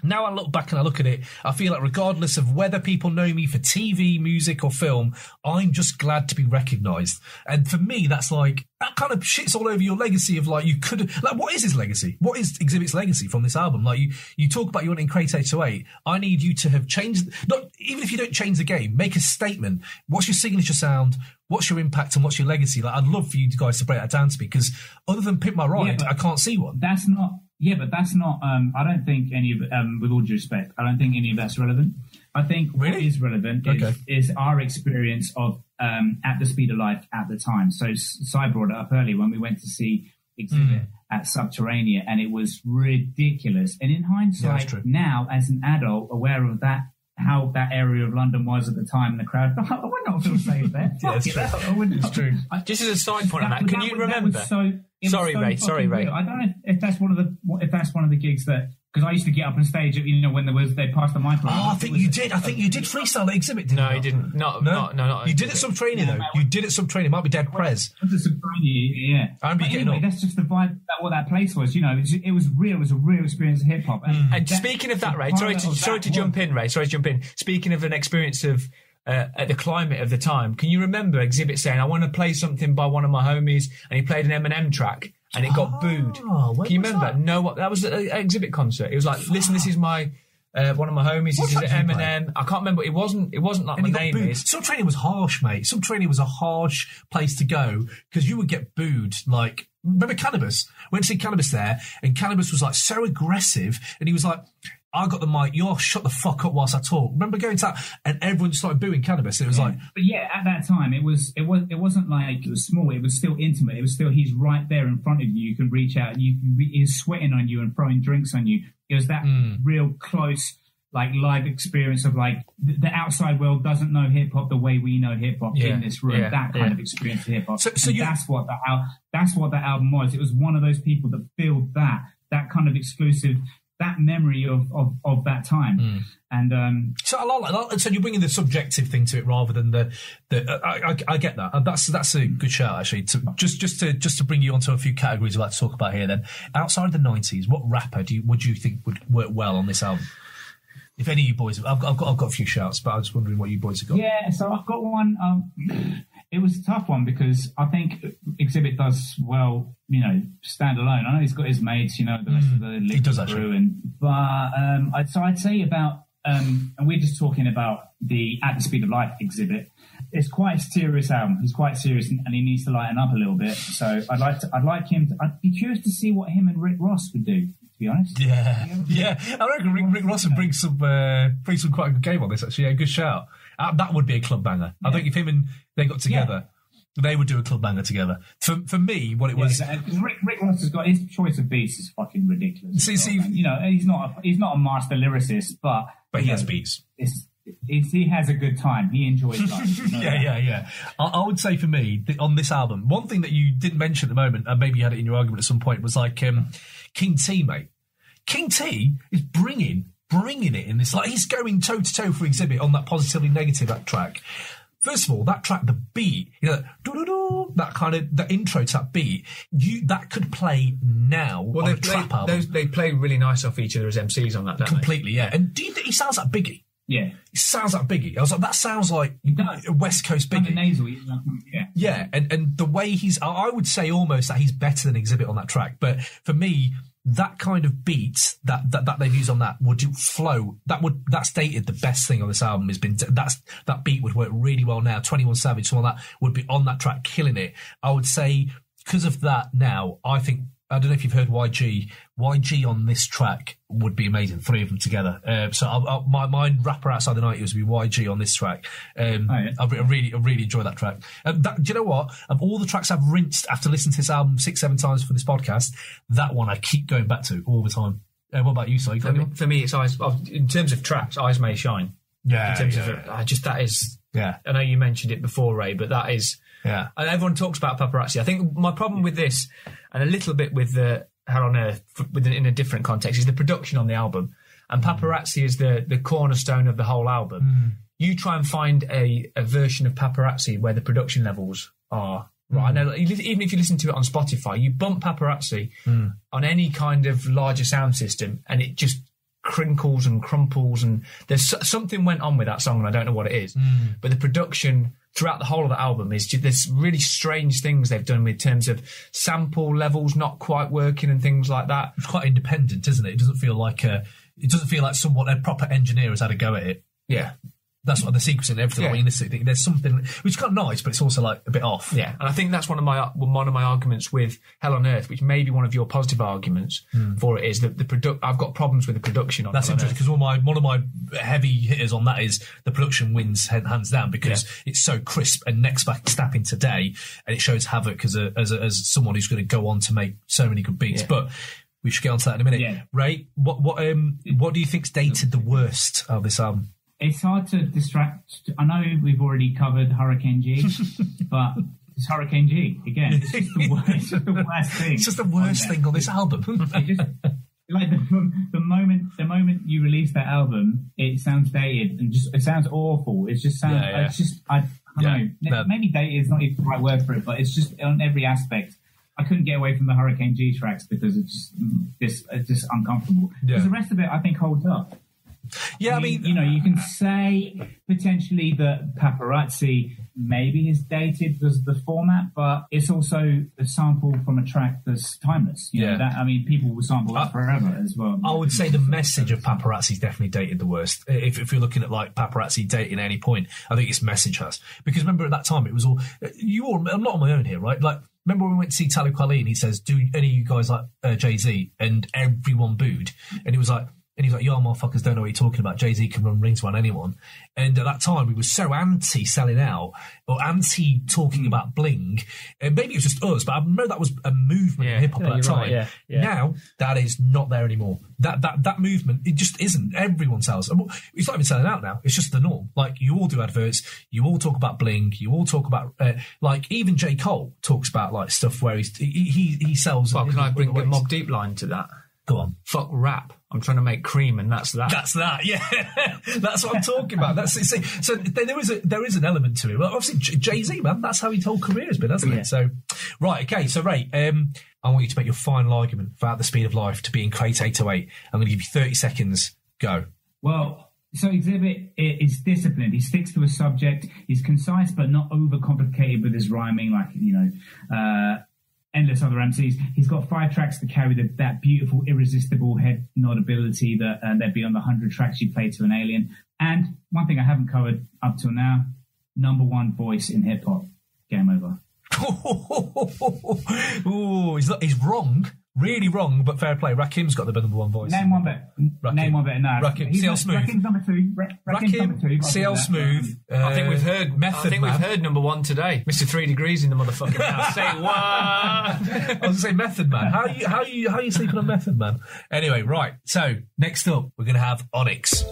Now I look back and I look at it, I feel like regardless of whether people know me for TV, music or film, I'm just glad to be recognised. And for me, that's like, that kind of shits all over your legacy of like, you could have, like, what is his legacy? What is Xzibit's legacy from this album? Like, you talk about you wanting Crate 808. I need you to have changed, not even if you don't change the game, make a statement. What's your signature sound? What's your impact and what's your legacy? Like, I'd love for you guys to break that down to me, because other than Pimp My Ride, I can't see one. That's not, I don't think any of, with all due respect, I don't think any of that's relevant. I think what is relevant is our experience of At the Speed of Life at the time. So Cy brought it up earlier when we went to see Xzibit at Subterranea, and it was ridiculous. And in hindsight, now as an adult, aware of that, how that area of London was at the time, and the crowd, I would not feel safe there. It's true. Just as a side point on that, can you remember? Sorry, Ray. I don't know if that's one of the gigs that, because I used to get up on stage, you know, when they passed the mic around. Oh, I think you did freestyle at Xzibit, didn't you? No, he didn't. No. You did it Subterranea, though. You did it Subterranea. Might be Dead Prez. Yeah. I remember you getting up. That's just the vibe, what that place was. You know, it was real. It was a real experience of hip-hop. And speaking of that, Ray, sorry to jump in, Ray. Speaking of an experience of at the climate of the time, can you remember Xzibit saying, I want to play something by one of my homies, and he played an Eminem track, and it got booed? Can you remember? No, that was an Xzibit concert. It was like, listen, this is my one of my homies. This is Eminem. I can't remember. It wasn't like my name is. Subterranea was harsh, mate. Subterranea was a harsh place to go, because you would get booed. Like, remember Cannabis? Went to see Cannabis there, and Cannabis was like so aggressive, and he was like, I got the mic, you'll shut the fuck up whilst I talk. Remember going to that, and everyone started booing Cannabis. It was like, but yeah, at that time it wasn't like it was small. It was still intimate. It was still, he's right there in front of you. You can reach out. He's sweating on you and throwing drinks on you. It was that real close, like, live experience of like the outside world doesn't know hip hop the way we know hip hop in this room. That kind of experience of hip hop. So that's what that album was. It was one of those people that filled that kind of exclusive, that memory of that time. And so I like that. So you're bringing the subjective thing to it rather than the I get that. And that's a good shout, actually. Just to bring you onto a few categories I'd like to talk about here then. Outside of the 90s, what rapper would you think would work well on this album? If any of you boys, I've got a few shouts, but I was wondering what you boys have got. Yeah, so I've got one. It was a tough one, because I think Xzibit does well, you know, stand alone. I know he's got his mates, you know, the rest of the he does actually. But I'd say about, and we're just talking about the At the Speed of Life Xzibit. It's quite a serious album. He's quite serious, and he needs to lighten up a little bit. So I'd be curious to see what him and Rick Ross would do, to be honest. Yeah. I reckon Rick Ross would bring some quite a good game on this, actually. A good shout. That would be a club banger. I think if him and they got together, they would do a club banger together. For me, what it was, Rick Ross has got his choice of beats is fucking ridiculous. See, you know, he's not a master lyricist, but he has beats. He has a good time. He enjoys life. Yeah. I would say for me, on this album, one thing that you didn't mention at the moment, and maybe you had it in your argument at some point, was like King T, mate. King T is bringing it in this. Like, he's going toe to toe for Xzibit on that Positively Negative track. First of all, that track, the beat, you know, that kind of, the intro to that beat, that could play now on a trap album. They play really nice off each other as MCs on that, don't Completely, yeah. And do you think he sounds like Biggie? Yeah. He sounds like Biggie. I was like, that sounds like a West Coast Biggie. Nasal, yeah. And the way I would say almost that he's better than Xzibit on that track. But for me, that kind of beat that they've used on that would flow. That's dated the best thing on this album has been that beat would work really well now. 21 Savage, something like that would be on that track, killing it. I would say because of that now, I don't know if you've heard YG. YG on this track would be amazing. 3 of them together. So my rapper outside the 90s would be YG on this track. I really enjoy that track. Do you know what? Of all the tracks I've rinsed after listening to this album 6-7 times for this podcast, that one I keep going back to all the time. What about you, Si? For me, it's Eyes. In terms of tracks, Eyes May Shine. Yeah. In terms of that is. Yeah. I know you mentioned it before, Ray, but that is. Yeah. And everyone talks about Paparazzi. I think my problem with this, and a little bit with the Hell on Earth, in a different context, is the production on the album. And Paparazzi is the cornerstone of the whole album. You try and find a version of Paparazzi where the production levels are right. I know, even if you listen to it on Spotify, you bump Paparazzi on any kind of larger sound system, and it just crinkles and crumples, and there's something went on with that song, and I don't know what it is. But the production throughout the whole of the album is there's really strange things they've done in terms of sample levels not quite working and things like that. It's quite independent, isn't it? It doesn't feel like someone, a proper engineer, has had a go at it. Yeah. That's what the sequencing and everything. Yeah. When you listen to it, there's something which is kind of nice, but it's also like a bit off. Yeah, and I think that's one of my arguments with Hell on Earth, which may be one of your positive arguments for it, is that I've got problems with the production on. That's interesting, because one of my heavy hitters on that is the production wins hands down, because it's so crisp and next back snapping today, and it shows Havoc as someone who's going to go on to make so many good beats. But we should get onto that in a minute. Yeah. Ray, what do you think's dated the worst of this album? It's hard to distract. I know we've already covered Hurricane G, but it's Hurricane G again. It's just the worst thing. It's just the worst thing on this album. Like the moment you release that album, it sounds dated and it sounds awful. It just sounds. Yeah. It's just I don't know. Maybe dated is not even the right word for it, but it's just on every aspect. I couldn't get away from the Hurricane G tracks because it's just uncomfortable. Because the rest of it, I think, holds up. Yeah, I mean, you can say potentially that Paparazzi maybe is dated because of the format, but it's also a sample from a track that's timeless. You know, people will sample that forever as well. I would say the message of Paparazzi is definitely dated the worst. If you're looking at like Paparazzi dating at any point, I think its message has. Because remember at that time it was all I'm not on my own here, right? Like, remember when we went to see Talib Kweli and he says, "Do any of you guys like Jay-Z?" And everyone booed, and he was like. And he's like, "Y'all motherfuckers don't know what you're talking about. Jay-Z can run rings around anyone." And at that time, we were so anti-selling out, or anti-talking about bling. And maybe it was just us, but I remember that was a movement in hip-hop at that time. Right, yeah. Now, that is not there anymore. That movement, it just isn't. Everyone sells. It's not even selling out now. It's just the norm. Like, you all do adverts. You all talk about bling. You all talk about, like, even J. Cole talks about, like, stuff where he sells. Well, can I bring the Mobb Deep line to that? Go on. Fuck rap. I'm trying to make cream, and that's that. That's that, yeah. That's what I'm talking about. So there is an element to it. Well, obviously, Jay-Z, man, that's how his whole career has been, hasn't it? So, right, okay. So, Ray, I want you to make your final argument for At the Speed of Life to be in Crate 808. I'm going to give you 30 seconds. Go. Well, so Xzibit is disciplined. He sticks to a subject. He's concise, but not overcomplicated with his rhyming, like, endless other MCs. He's got 5 tracks to carry that beautiful, irresistible head nod ability that they'd be on the 100 tracks you play to an alien. And one thing I haven't covered up till now, #1 voice in hip hop. Game over. Oh, he's wrong. Really wrong, but fair play. Rakim's got the #1 voice. Name one better. Name one better. No. Rakim, CL Smooth. Rakim's number 2. Rakim, CL Smooth. I think we've heard Method Man. We've heard #1 today. Mr. 3 Degrees in the motherfucking house. Say what? I was going to say Method Man. How are you sleeping on Method Man? Anyway, right. So next up, we're going to have Onyx.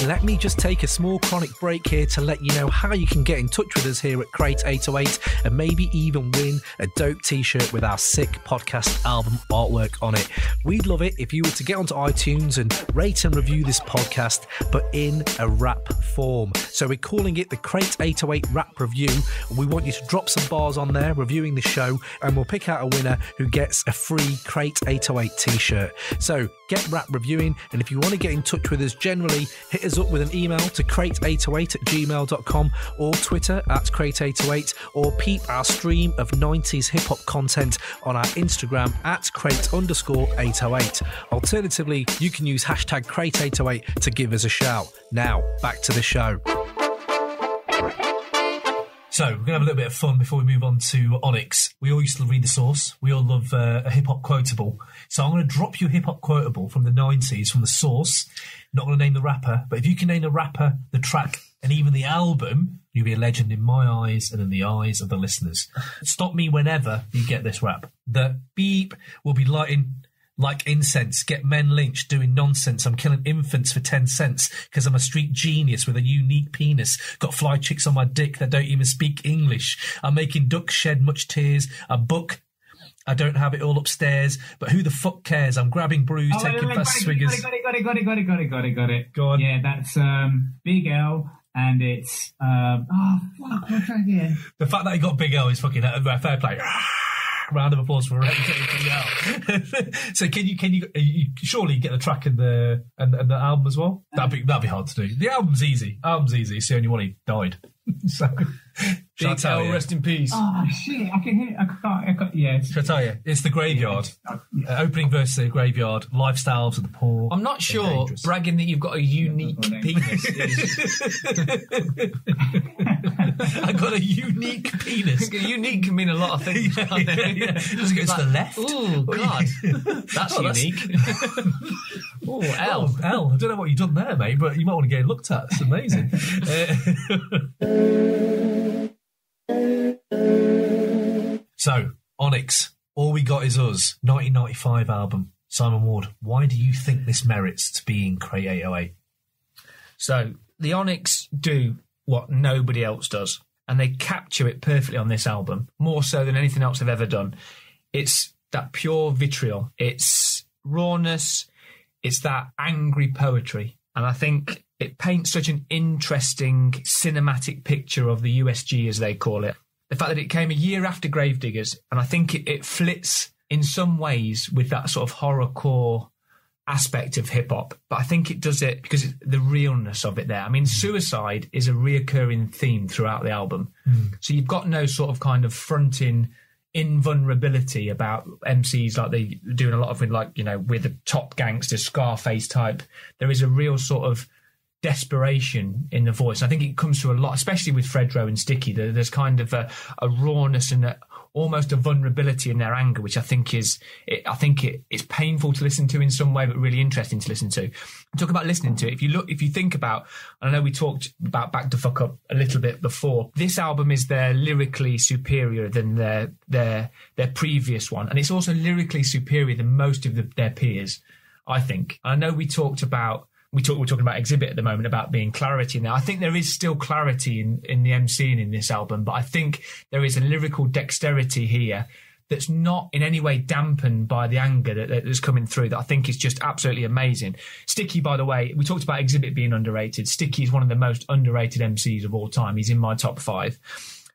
Let me just take a small chronic break here to let you know how you can get in touch with us here at Crate 808 and maybe even win a dope t-shirt with our sick podcast album artwork on it. We'd love it if you were to get onto iTunes and rate and review this podcast, but in a rap form. So we're calling it the Crate 808 Rap Review, and we want you to drop some bars on there reviewing the show, and we'll pick out a winner who gets a free Crate 808 t-shirt. So get rap reviewing, and if you want to get in touch with us generally, hit us up with an email to crate808@gmail.com or Twitter @crate808, or peep our stream of 90s hip-hop content on our Instagram @crate_808. Alternatively, you can use #crate808 to give us a shout. Now, back to the show. So, we're going to have a little bit of fun before we move on to Onyx. We all used to read the source. We all love a hip-hop quotable. So I'm going to drop you a hip-hop quotable from the 90s, from the source. Not going to name the rapper, but if you can name the rapper, the track, and even the album, you'll be a legend in my eyes and in the eyes of the listeners. Stop me whenever you get this rap. The beep will be lighting like incense, get men lynched doing nonsense. I'm killing infants for 10 cents because I'm a street genius with a unique penis. Got fly chicks on my dick that don't even speak English. I'm making ducks shed much tears. A book, I don't have it all upstairs, but who the fuck cares? I'm grabbing brews, taking fast swiggers. Got it. Go on. Yeah, that's Big L and it's The fact that he got Big L is fucking fair play. Round of applause for Big L. So can you surely get the track and the album as well? That'd be hard to do. The album's easy. It's the only one he died. So Big L, rest in peace. Oh shit! I can hear. I can't. Yeah. Shall I tell you? It's the Graveyard. Opening verse of the Graveyard. Lifestyles of the poor. I'm not sure bragging that you've got a unique penis is... I got a unique penis. Unique can mean a lot of things. Yeah. Does it go to the left? Oh God, that's unique. Oh, L. L. I don't know what you've done there, mate, but you might want to get it looked at. It's amazing. So, Onyx, All We Got Is Us, 1995 album. Simon Ward, why do you think this merits to be in Crate 808? So, the Onyx do what nobody else does, and they capture it perfectly on this album, more so than anything else they've ever done. It's that pure vitriol. It's rawness. It's that angry poetry. And I think it paints such an interesting cinematic picture of the USG, as they call it. The fact that it came a year after Gravediggers, and I think it flits in some ways with that sort of horrorcore aspect of hip-hop, but I think it does it because it's the realness of it there. I mean, suicide is a reoccurring theme throughout the album. So you've got no sort of kind of fronting invulnerability about MCs like they doing a lot of with, like, you know, with the top gangster Scarface type. There is a real sort of desperation in the voice. I think it comes through a lot, especially with Fredro and Sticky. There's kind of a rawness and almost a vulnerability in their anger, which I think it's painful to listen to in some way, but really interesting to listen to. Talk about listening to it. If you think about, I know we talked about Back to Fuck Up a little bit before. This album is their lyrically superior than their previous one, and it's also lyrically superior than most of their peers, I think. I know we're talking about Xzibit at the moment about being clarity in there. I think there is still clarity in the MCing in this album, but I think there is a lyrical dexterity here that's not in any way dampened by the anger that's coming through, that I think is just absolutely amazing. Sticky, by the way, we talked about Xzibit being underrated. Sticky is one of the most underrated MCs of all time. He's in my top 5.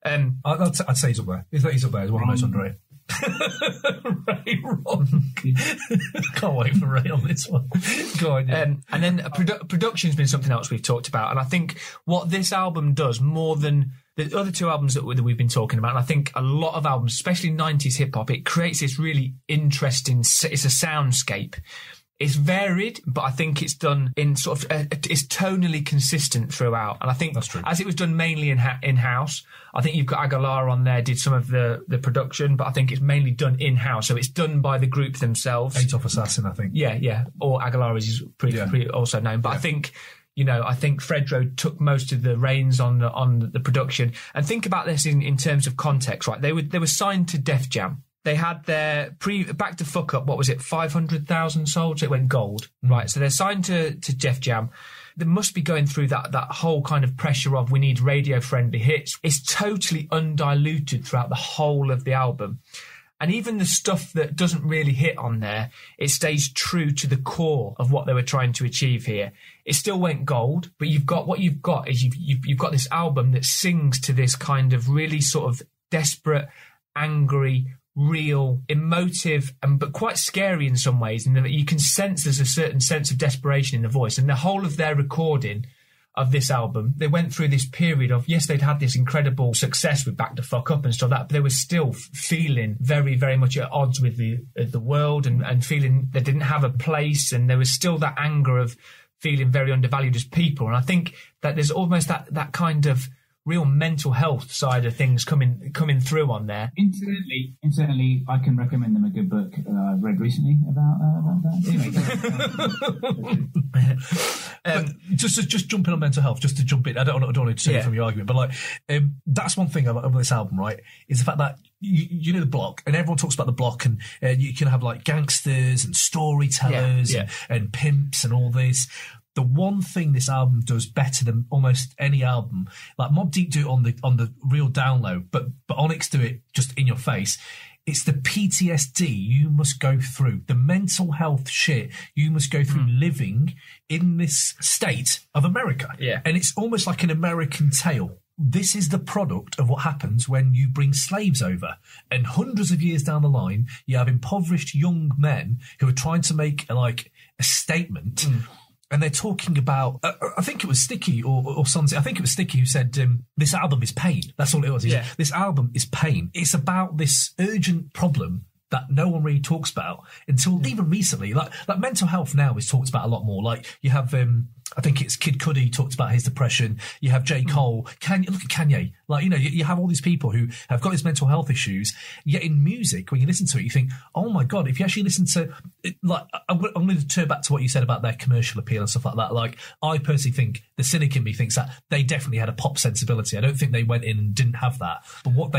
I'd say he's up there. He's up there. He's one of the most underrated. Ray wrong. Can't wait for Ray on this one. Go on, yeah. And then production's been something else we've talked about, and I think what this album does more than the other two albums that we've been talking about, and I think a lot of albums, especially 90s hip-hop, it creates this really interesting, it's a soundscape. It's varied, but I think it's done in sort of, it's tonally consistent throughout. And I think, that's true, as it was done mainly in-house, I think you've got Aguilar on there, did some of the production, but I think it's mainly done in-house. So it's done by the group themselves. Eight Off Assassin, I think. Yeah. Or Aguilar is pretty also known. But yeah. I think Fredro took most of the reins on the production. And think about this in terms of context, right? They were signed to Def Jam. They had their Back to Fuck Up, what was it, 500,000 sold? So it went gold, right? So they're signed to Def Jam. They must be going through that whole kind of pressure of, we need radio-friendly hits. It's totally undiluted throughout the whole of the album. And even the stuff that doesn't really hit on there, it stays true to the core of what they were trying to achieve here. It still went gold, but you've got this album that sings to this kind of really sort of desperate, angry, real, emotive, but quite scary in some ways, and you can sense there's a certain sense of desperation in the voice. And the whole of their recording of this album, they went through this period of, yes, they'd had this incredible success with Back to Fuck Up and stuff like that, but they were still feeling very, very much at odds with the world, and feeling they didn't have a place, and there was still that anger of feeling very undervalued as people. And I think that there's almost that kind of real mental health side of things coming through on there. Incidentally, I can recommend them a good book I've read recently about that. Anyway, just jumping on mental health, just to jump in. I don't want to take it from your argument, but like that's one thing about this album, right? Is the fact that you know the block, and everyone talks about the block, and you can have like gangsters and storytellers and pimps and all this. The one thing this album does better than almost any album, like Mobb Deep do it on the real down low, but Onyx do it just in your face, It's the PTSD you must go through, the mental health shit you must go through living in this state of America. Yeah. And it's almost like an American tale. This is the product of what happens when you bring slaves over. And hundreds of years down the line, you have impoverished young men who are trying to make a statement. And they're talking about, I think it was Sticky or something. I think it was Sticky who said, this album is pain. That's all it was. Yeah. This album is pain. It's about this urgent problem that no one really talks about until even recently. Like mental health now is talked about a lot more. Like you have, I think it's Kid Cudi talked about his depression. You have J. Cole. Look at Kanye. Like, you know, you have all these people who have got these mental health issues. Yet in music, when you listen to it, you think, oh my God, if you actually listen to it, like, I'm going to turn back to what you said about their commercial appeal and stuff like that. Like, I personally think the cynic in me thinks that they definitely had a pop sensibility. I don't think they went in and didn't have that. But what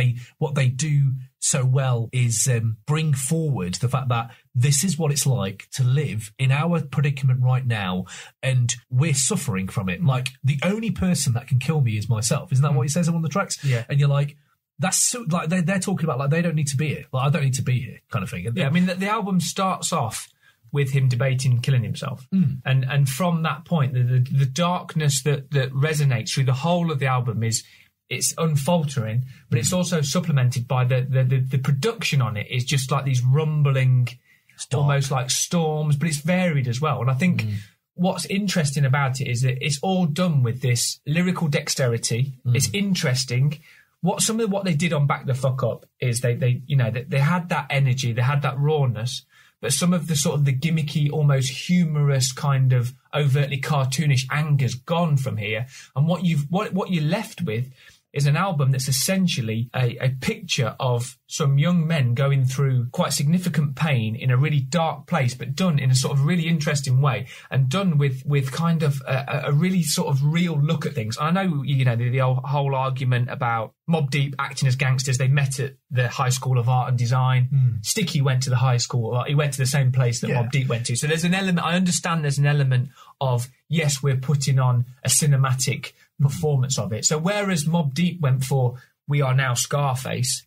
they do so well is bring forward the fact that this is what it's like to live in our predicament right now, and we're suffering from it. Like, the only person that can kill me is myself. Isn't that what he says in one of the tracks? Yeah. And you're like, that's so, like, they're talking about, like, they don't need to be here. Like, I don't need to be here, kind of thing. Yeah, I mean, the album starts off with him debating killing himself. And from that point, the darkness that resonates through the whole of the album it's unfaltering, but it's also supplemented by the production on it is just like these rumbling, almost like storms, but it's varied as well. And I think what's interesting about it is that it's all done with this lyrical dexterity. It's interesting. Some of what they did on Back the Fuck Up is they had that energy, they had that rawness, but some of the sort of the gimmicky, almost humorous kind of overtly cartoonish anger's gone from here. And what you're left with is an album that's essentially a picture of some young men going through quite significant pain in a really dark place, but done in a sort of really interesting way, and done with kind of a really sort of real look at things. I know, you know, the whole argument about Mobb Deep acting as gangsters. They met at the High School of Art and Design. Sticky went to the high school. He went to the same place that Mobb Deep went to. So there's an element, I understand there's an element of, yes, we're putting on a cinematic performance of it. So whereas Mobb Deep went for we are now Scarface,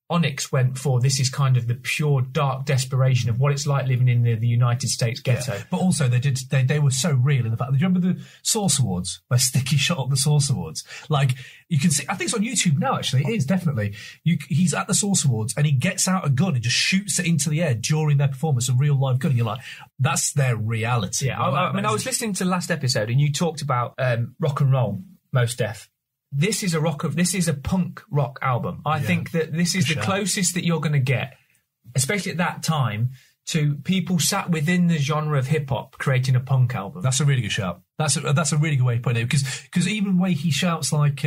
Onyx went for this is kind of the pure dark desperation of what it's like living in the United States ghetto. Yeah. But also they were so real in the fact. Do you remember the Source Awards where Sticky shot up the Source Awards? Like, you can see, I think it's on YouTube now, actually. It is, definitely. He's at the Source Awards and he gets out a gun and just shoots it into the air during their performance, a real live gun. And you're like, that's their reality. Yeah, I mean, I was listening to the last episode and you talked about rock and roll, Mos Def. This is a punk rock album. I think that this is the closest that you're going to get, especially at that time, to people sat within the genre of hip hop creating a punk album. That's a really good shout. That's a really good way of putting it, because even the way he shouts, like,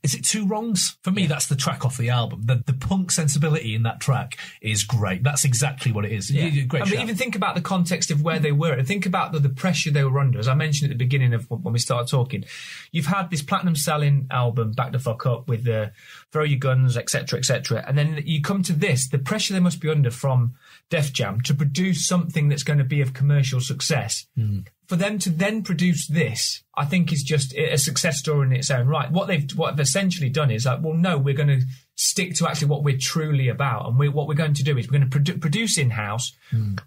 is it Two Wrongs? For me, that's the track off the album. The punk sensibility in that track is great. That's exactly what it is. Yeah. Great I mean, even think about the context of where they were, and think about the pressure they were under. As I mentioned at the beginning of when we started talking, you've had this platinum selling album, Back the Fuck Up, with the Throw Your Guns, etc., etc., and then you come to this, the pressure they must be under from Def Jam to produce something that's going to be of commercial success. For them to then produce this, I think, is just a success story in its own right. What they've essentially done is like, well, no, we're going to stick to actually what we're truly about, and what we're going to do is we're going to produce in-house.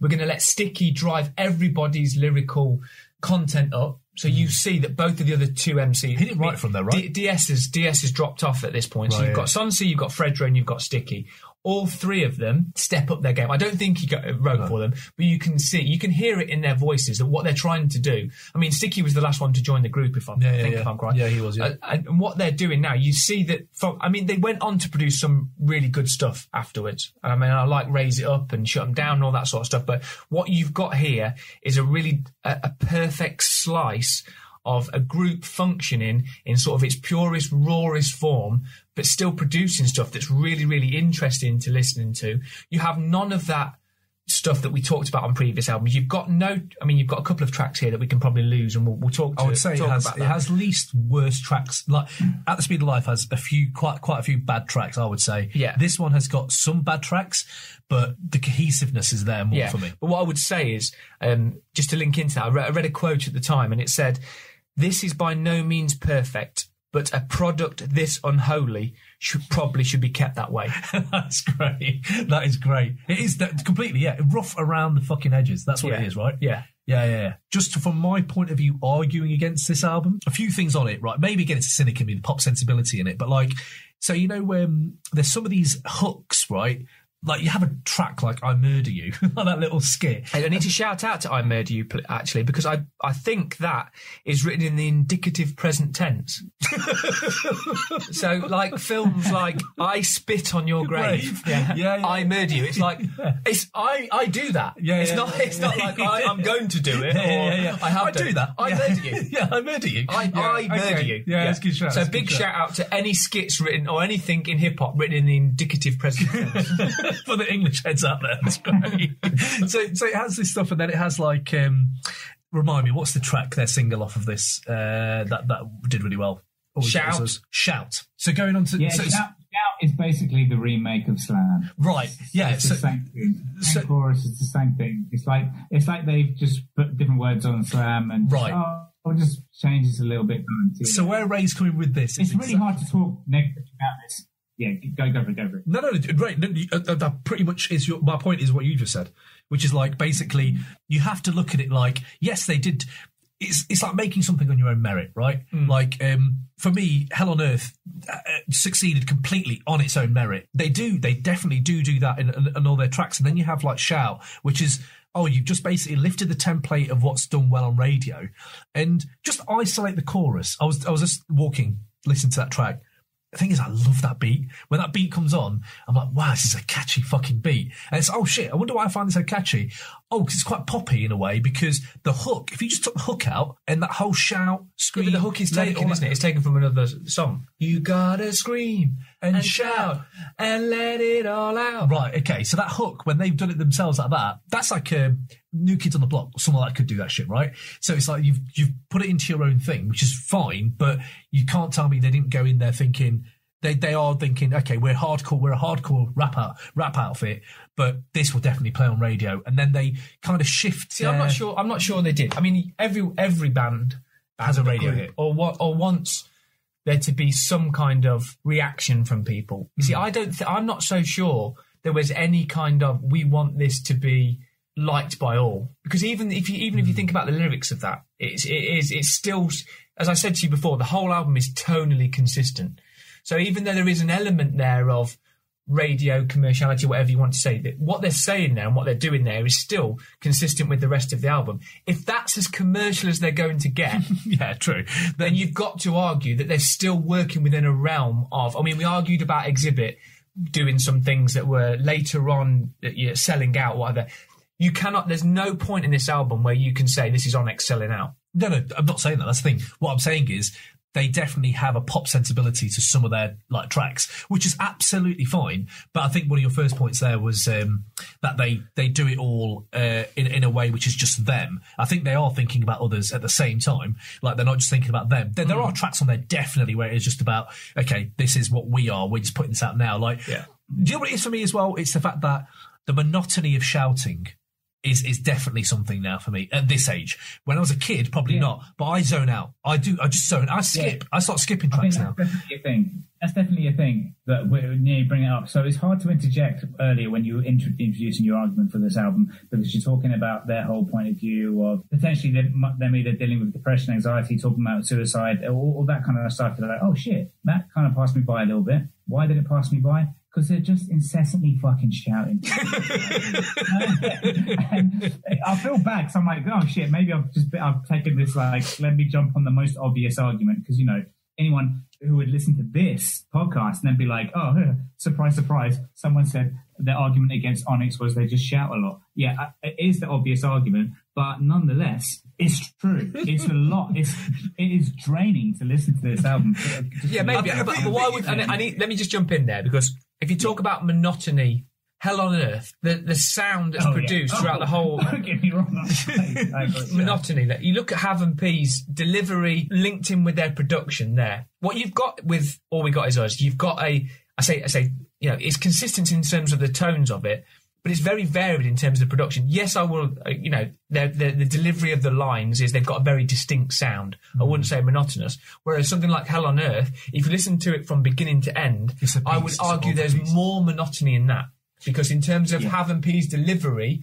We're going to let Sticky drive everybody's lyrical content up. So you see that both of the other two MCs... He didn't write from there, right? DS has dropped off at this point. So you've got Sonsi, you've got Fredro, and you've got Sticky. All three of them step up their game. I don't think he wrote for them, but you can hear it in their voices that what they're trying to do. I mean, Sticky was the last one to join the group, if I'm right. Yeah, he was, yeah. And what they're doing now, you see that they went on to produce some really good stuff afterwards. I mean, I like Raise It Up and Shut Them Down and all that sort of stuff, but what you've got here is a really a perfect slice of a group functioning in sort of its purest, rawest form, but still producing stuff that's really, really interesting to listening to. You have none of that stuff that we talked about on previous albums. You've got you've got a couple of tracks here that we can probably lose, and we'll talk. I would say it has least worst tracks. Like At the Speed of Life has quite a few bad tracks, I would say. Yeah. This one has got some bad tracks, but the cohesiveness is there more for me. But what I would say is, just to link into that, I read a quote at the time, and it said, "This is by no means perfect, but a product this unholy should be kept that way. That's great. That is great. It is completely, rough around the fucking edges. That's what it is, right? Yeah. Yeah. Just from my point of view, arguing against this album, a few things on it, right? Maybe again, it's a cynic in me, the pop sensibility in it, but like, so you know, there's some of these hooks, right? Like you have a track like I Murder You, like that little skit. Hey, I need to shout out to I Murder You, actually, because I think that is written in the indicative present tense. So, like films like I Spit on Your Grave, I Murder You. It's like, I do that. It's not like I'm going to do it, or I do that. I Murder You. I Murder You. I Murder You. Yeah, that's a good shout. So, big shout out to any skits written, or anything in hip-hop written in the indicative present tense. For the English heads out there, that's great. so it has this stuff, and then it has like, remind me, what's the track, their single off of this that did really well? Shout. So going on to Shout is basically the remake of Slam. Right. Yeah. It's the same thing. The chorus is the same thing. It's like they've just put different words on Slam and I'll just change this a little bit. So where Ray's coming with this, it's really hard to talk negative about this. Yeah, go for it. No, right. That pretty much is my point. Is what you just said, which is like basically you have to look at it like, yes, they did. It's like making something on your own merit, right? Like for me, Hell on Earth succeeded completely on its own merit. They definitely do that in all their tracks. And then you have like Shout, which is, you've just basically lifted the template of what's done well on radio, and just isolate the chorus. I was just walking, listening to that track. The thing is, I love that beat. When that beat comes on, I'm like, wow, this is a catchy fucking beat. And it's, oh shit, I wonder why I find this so catchy. Oh, because it's quite poppy in a way, because the hook, if you just took the hook out and that whole shout, scream. Yeah, but the hook is taken, isn't it? It's taken from another song. You gotta scream and shout and let it all out. Right, okay. So that hook, when they've done it themselves like that, that's like New Kids on the Block. Someone like that could do that shit, right? So it's like you've put it into your own thing, which is fine, but you can't tell me they didn't go in there thinking, they are thinking, okay, we're a hardcore rap outfit, but this will definitely play on radio. And then they kind of shift. See, I'm not sure they did. I mean, every band has a radio hit, or wants there to be some kind of reaction from people. You see, I'm not so sure there was any kind of, we want this to be liked by all, because even if you think about the lyrics of that, it's still, as I said to you before, the whole album is tonally consistent. So even though there is an element there of radio commerciality, whatever you want to say, that what they're saying there and what they're doing there is still consistent with the rest of the album. If that's as commercial as they're going to get, yeah, true, then you've got to argue that they're still working within a realm of, I mean, we argued about Xzibit doing some things that were later on selling out, whatever. You cannot, there's no point in this album where you can say this is Onyx selling out. No, I'm not saying that. That's the thing. What I'm saying is they definitely have a pop sensibility to some of their like tracks, which is absolutely fine. But I think one of your first points there was that they do it all in a way which is just them. I think they are thinking about others at the same time. Like they're not just thinking about them. There are tracks on there definitely where it's just about, okay, this is what we are. We're just putting this out now. Like, do you know what it is for me as well? It's the fact that the monotony of shouting is definitely something now for me at this age. When I was a kid, probably not, but I zone out. I just zone. I skip. I start skipping tracks now. That's definitely a thing that you bring it up. So it's hard to interject earlier when you were introducing your argument for this album, because you're talking about their whole point of view of potentially them either dealing with depression, anxiety, talking about suicide, all that kind of stuff. They're like, oh shit, that kind of passed me by a little bit. Why did it pass me by? Because they're just incessantly fucking shouting. And I feel bad because I'm like, oh shit, maybe I've taken this, like, let me jump on the most obvious argument, because, you know, anyone who would listen to this podcast and then be like, oh, surprise, surprise, someone said their argument against Onyx was they just shout a lot. Yeah, it is the obvious argument, but nonetheless, it's true. It's a lot. It is draining to listen to this album. Yeah, maybe. But why would? Let me just jump in there, because if you talk about monotony, Hell on Earth, the sound that's produced throughout the whole... Don't get me wrong. monotony. That you look at Hav and P's delivery linked in with their production there. What you've got with All We Got Is Us, you've got I say, you know, it's consistent in terms of the tones of it, but but it's very varied in terms of the production. Yes, I will, the delivery of the lines is they've got a very distinct sound. I wouldn't say monotonous. Whereas something like Hell on Earth, if you listen to it from beginning to end, I would argue there's more monotony in that. Because in terms of Have and P's delivery,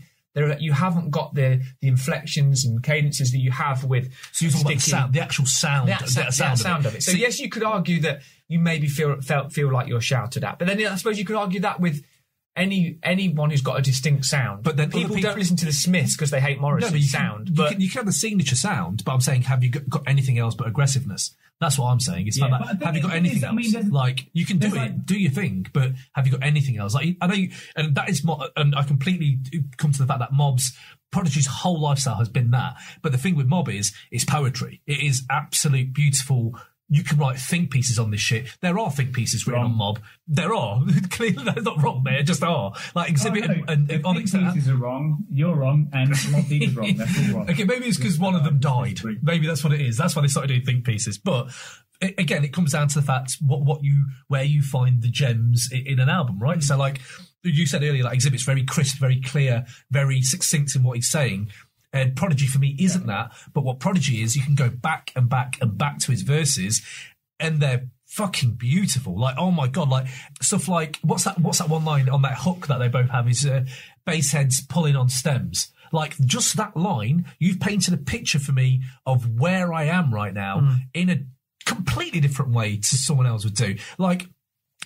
you haven't got the inflections and cadences that you have with. So you're talking about the actual sound, sound of it. So yes, you could argue that you maybe feel like you're shouted at, but then I suppose you could argue that with anyone who's got a distinct sound. But then people don't listen to the Smiths because they hate Morrissey's sound. You can have the signature sound, but I'm saying, have you got anything else but aggressiveness? That's what I'm saying. It's have you got anything else? Like, you can do your thing, but have you got anything else? Like, I know, and that is, and I completely come to the fact that Mobb's Prodigy's whole lifestyle has been that. But the thing with Mobb is, it's poetry. It is absolute beautiful. You can write think pieces on this shit. There are think pieces written on Mobb. There are. Clearly, they're not wrong. They just are. Like Xzibit and Onyx. Think pieces are wrong. You're wrong, and Mobb Deep is wrong. That's all wrong. Okay, maybe it's because one of them died. Maybe that's what it is. That's why they started doing think pieces. But again, it comes down to the fact where you find the gems in an album, right? So, like you said earlier, like Xzibit's very crisp, very clear, very succinct in what he's saying. And Prodigy for me isn't that, but what Prodigy is, you can go back and back and back to his verses, and they're fucking beautiful. Like, oh my god, like stuff like what's that one line on that hook that they both have is bass heads pulling on stems. Like, just that line, you've painted a picture for me of where I am right now in a completely different way to someone else would do. Like,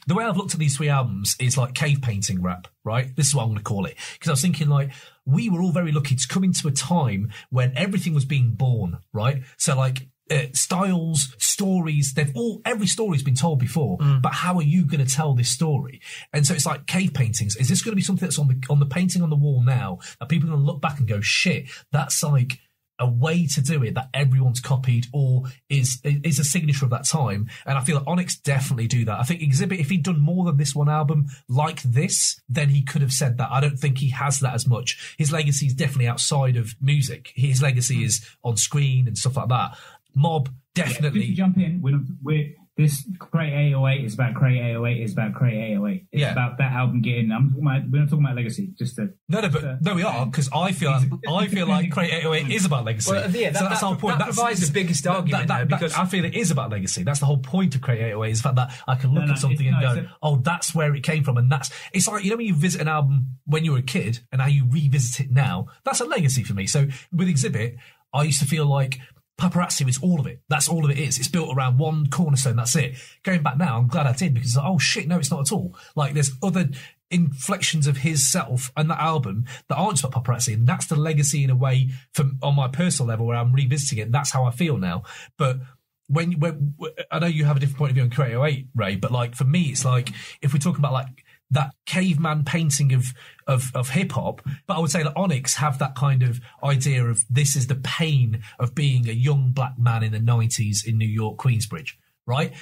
the way I've looked at these three albums is like cave painting rap, right? This is what I'm going to call it. Because I was thinking, like, we were all very lucky to come into a time when everything was being born, right? So, like, styles, stories, every story's been told before, but how are you going to tell this story? And so it's like cave paintings. Is this going to be something that's on the painting on the wall now that people are going to look back and go, shit, that's like a way to do it that everyone's copied or is a signature of that time? And I feel like Onyx definitely do that. I think Xzibit, if he'd done more than this one album like this, then he could have said that. I don't think he has that as much. His legacy is definitely outside of music. His legacy is on screen and stuff like that. Mobb definitely. If you jump in, this Create 808 is about Create 808 is about Create 808. It's about that album getting. We're not talking about legacy. No, we are, because I feel like Create 808 is about legacy. Well, yeah, so that's our point. That provides the biggest argument because I feel it is about legacy. That's the whole point of Create 808 is the fact that I can look at something and go, oh, that's where it came from, and it's like, you know, when you visit an album when you were a kid and how you revisit it now. That's a legacy for me. So with Xzibit, I used to feel like Paparazzi is all of it. That's all of it is. It's built around one cornerstone. That's it. Going back now, I'm glad I did, because, oh shit, no, it's not at all. Like, there's other inflections of his self and that album that aren't just about Paparazzi, and that's the legacy in a way on my personal level where I'm revisiting it. That's how I feel now. But when I know you have a different point of view on Create 808, Ray, but like for me, it's like if we're talking about like that caveman painting of hip hop, but I would say that Onyx have that kind of idea of this is the pain of being a young black man in the 90s in New York, Queensbridge, right?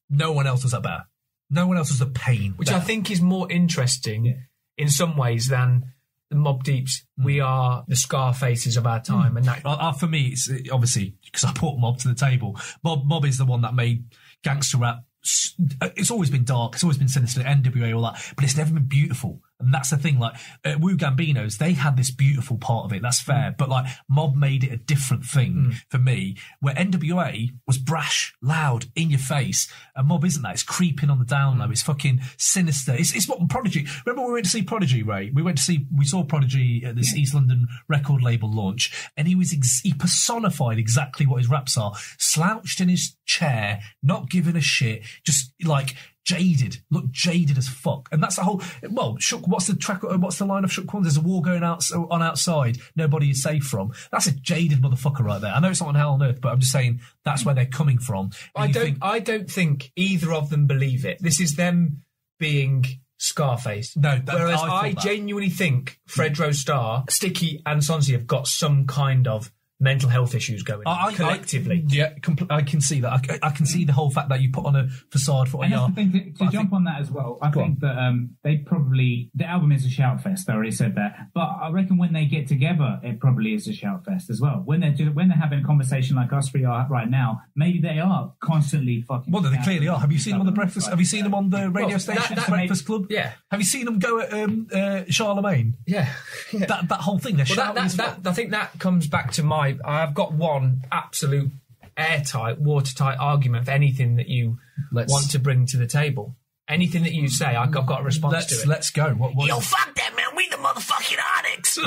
No one else does that better. No one else does the pain which better. I think is more interesting in some ways than the Mobb Deeps. We are the Scarfaces of our time, and that for me, it's obviously because I brought Mobb to the table. Mobb is the one that made gangster rap. It's always been dark, it's always been sinister, NWA, all that, but it's never been beautiful. And that's the thing, like, Wu Gambinos, they had this beautiful part of it, that's fair, but like, Mobb made it a different thing for me, where NWA was brash, loud, in your face, and Mobb isn't that. It's creeping on the down low, it's fucking sinister. It's what Prodigy, remember when we went to see Prodigy, Ray? We saw Prodigy at this East London record label launch, and he personified exactly what his raps are, slouched in his chair, not giving a shit, just like jaded as fuck. And that's the whole, well, Shook, what's the line of Shook Ones? There's a war going on outside, nobody is safe from. That's a jaded motherfucker right there. I know it's not on Hell on Earth, but I'm just saying that's where they're coming from. I don't think either of them believe it. This is them being Scarface. No, whereas I genuinely think Fredro Starr, Sticky and Sonsi have got some kind of mental health issues going on collectively. I can see that. I can see the whole fact that you put on a facade for and that's the thing, to jump on that as well, I think that the album is a shout fest. I already said that, but I reckon when they get together, it probably is a shout fest as well. When they're having a conversation like us three are right now, maybe they are constantly fucking. Well, they clearly are. Have you seen them on the Breakfast? Have you seen them on the radio station, Breakfast Club? Yeah. Have you seen them go at Charlemagne? Yeah. That whole thing. They're shouting. I think that comes back to I've got one absolute airtight, watertight argument for anything that you want to bring to the table. Anything that you say, I've got a response to it. Let's go. Yo, fuck that, man. We the motherfucking Onyx.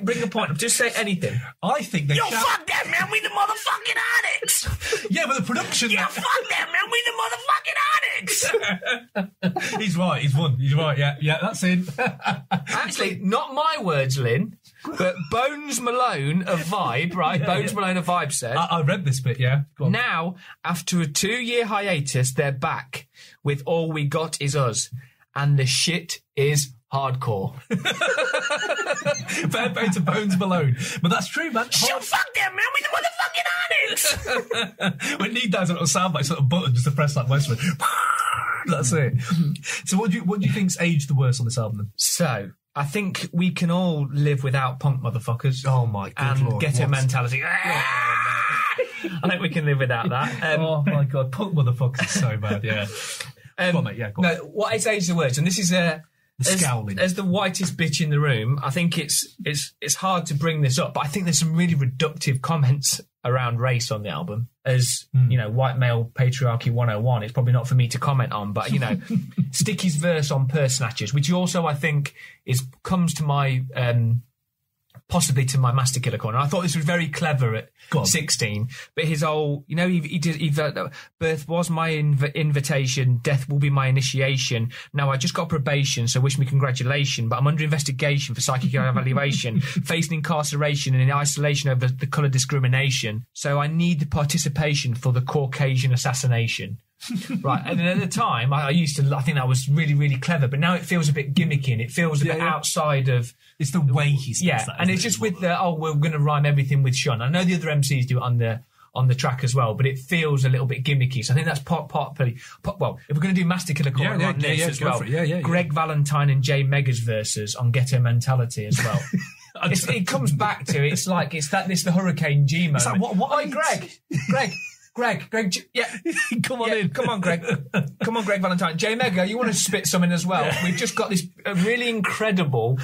Bring a point up. Just say anything. I think they. Yo, fuck that, man. We the motherfucking Onyx. Yeah, but the production. Yo, fuck that, man. We the motherfucking Onyx. He's right. He's won. He's right. Yeah, that's it. Actually, not my words, Lynn, but Bones Malone of Vibe, right? Yeah, Bones Malone of Vibe said. I read this bit, yeah. Go on. Now, after a 2-year hiatus, they're back with All We Got Is Us, and the shit is hardcore. Fair play to Bones Malone. But that's true, man. Fuck them, man. We the motherfucking Onyx. We need that as a little soundbite, sort of button just to press that most of it. That's it. So what do you think's aged the worst on this album then? So, I think we can all live without punk motherfuckers. Oh my god. And ghetto mentality. I think we can live without that. Oh my god, punk motherfuckers is so bad, yeah. Go on, mate, yeah, go on. No, what is aged the worst? And this is scowling. As the whitest bitch in the room, I think it's hard to bring this up, but I think there's some really reductive comments around race on the album. As, white male patriarchy 101, it's probably not for me to comment on, but, Sticky's verse on Purse Snatchers, which also I think comes to my... possibly to my Master Killer corner. I thought this was very clever at 16, but his whole, he birth was my invitation, death will be my initiation. Now I just got probation, so wish me congratulations, but I'm under investigation for psychic evaluation, facing incarceration and in isolation over the colour discrimination. So I need the participation for the Caucasian assassination. Right, and then at the time, I think that was really, really clever, but now it feels a bit gimmicky and it feels a bit outside of... It's the way he says that. And it's just with we're going to rhyme everything with Sean. I know the other MCs do it on the track as well, but it feels a little bit gimmicky. So I think that's partly... Well, if we're going to do Master Killer Corner on this as well, Greg Valentine and Jay Mega's verses on Ghetto Mentality as well. It comes back to, it's the Hurricane G moment. It's like, what Greg, yeah. Come on in. Come on, Greg. Come on, Greg Valentine. Jay Mega, you want to spit something as well? We've just got this really incredible,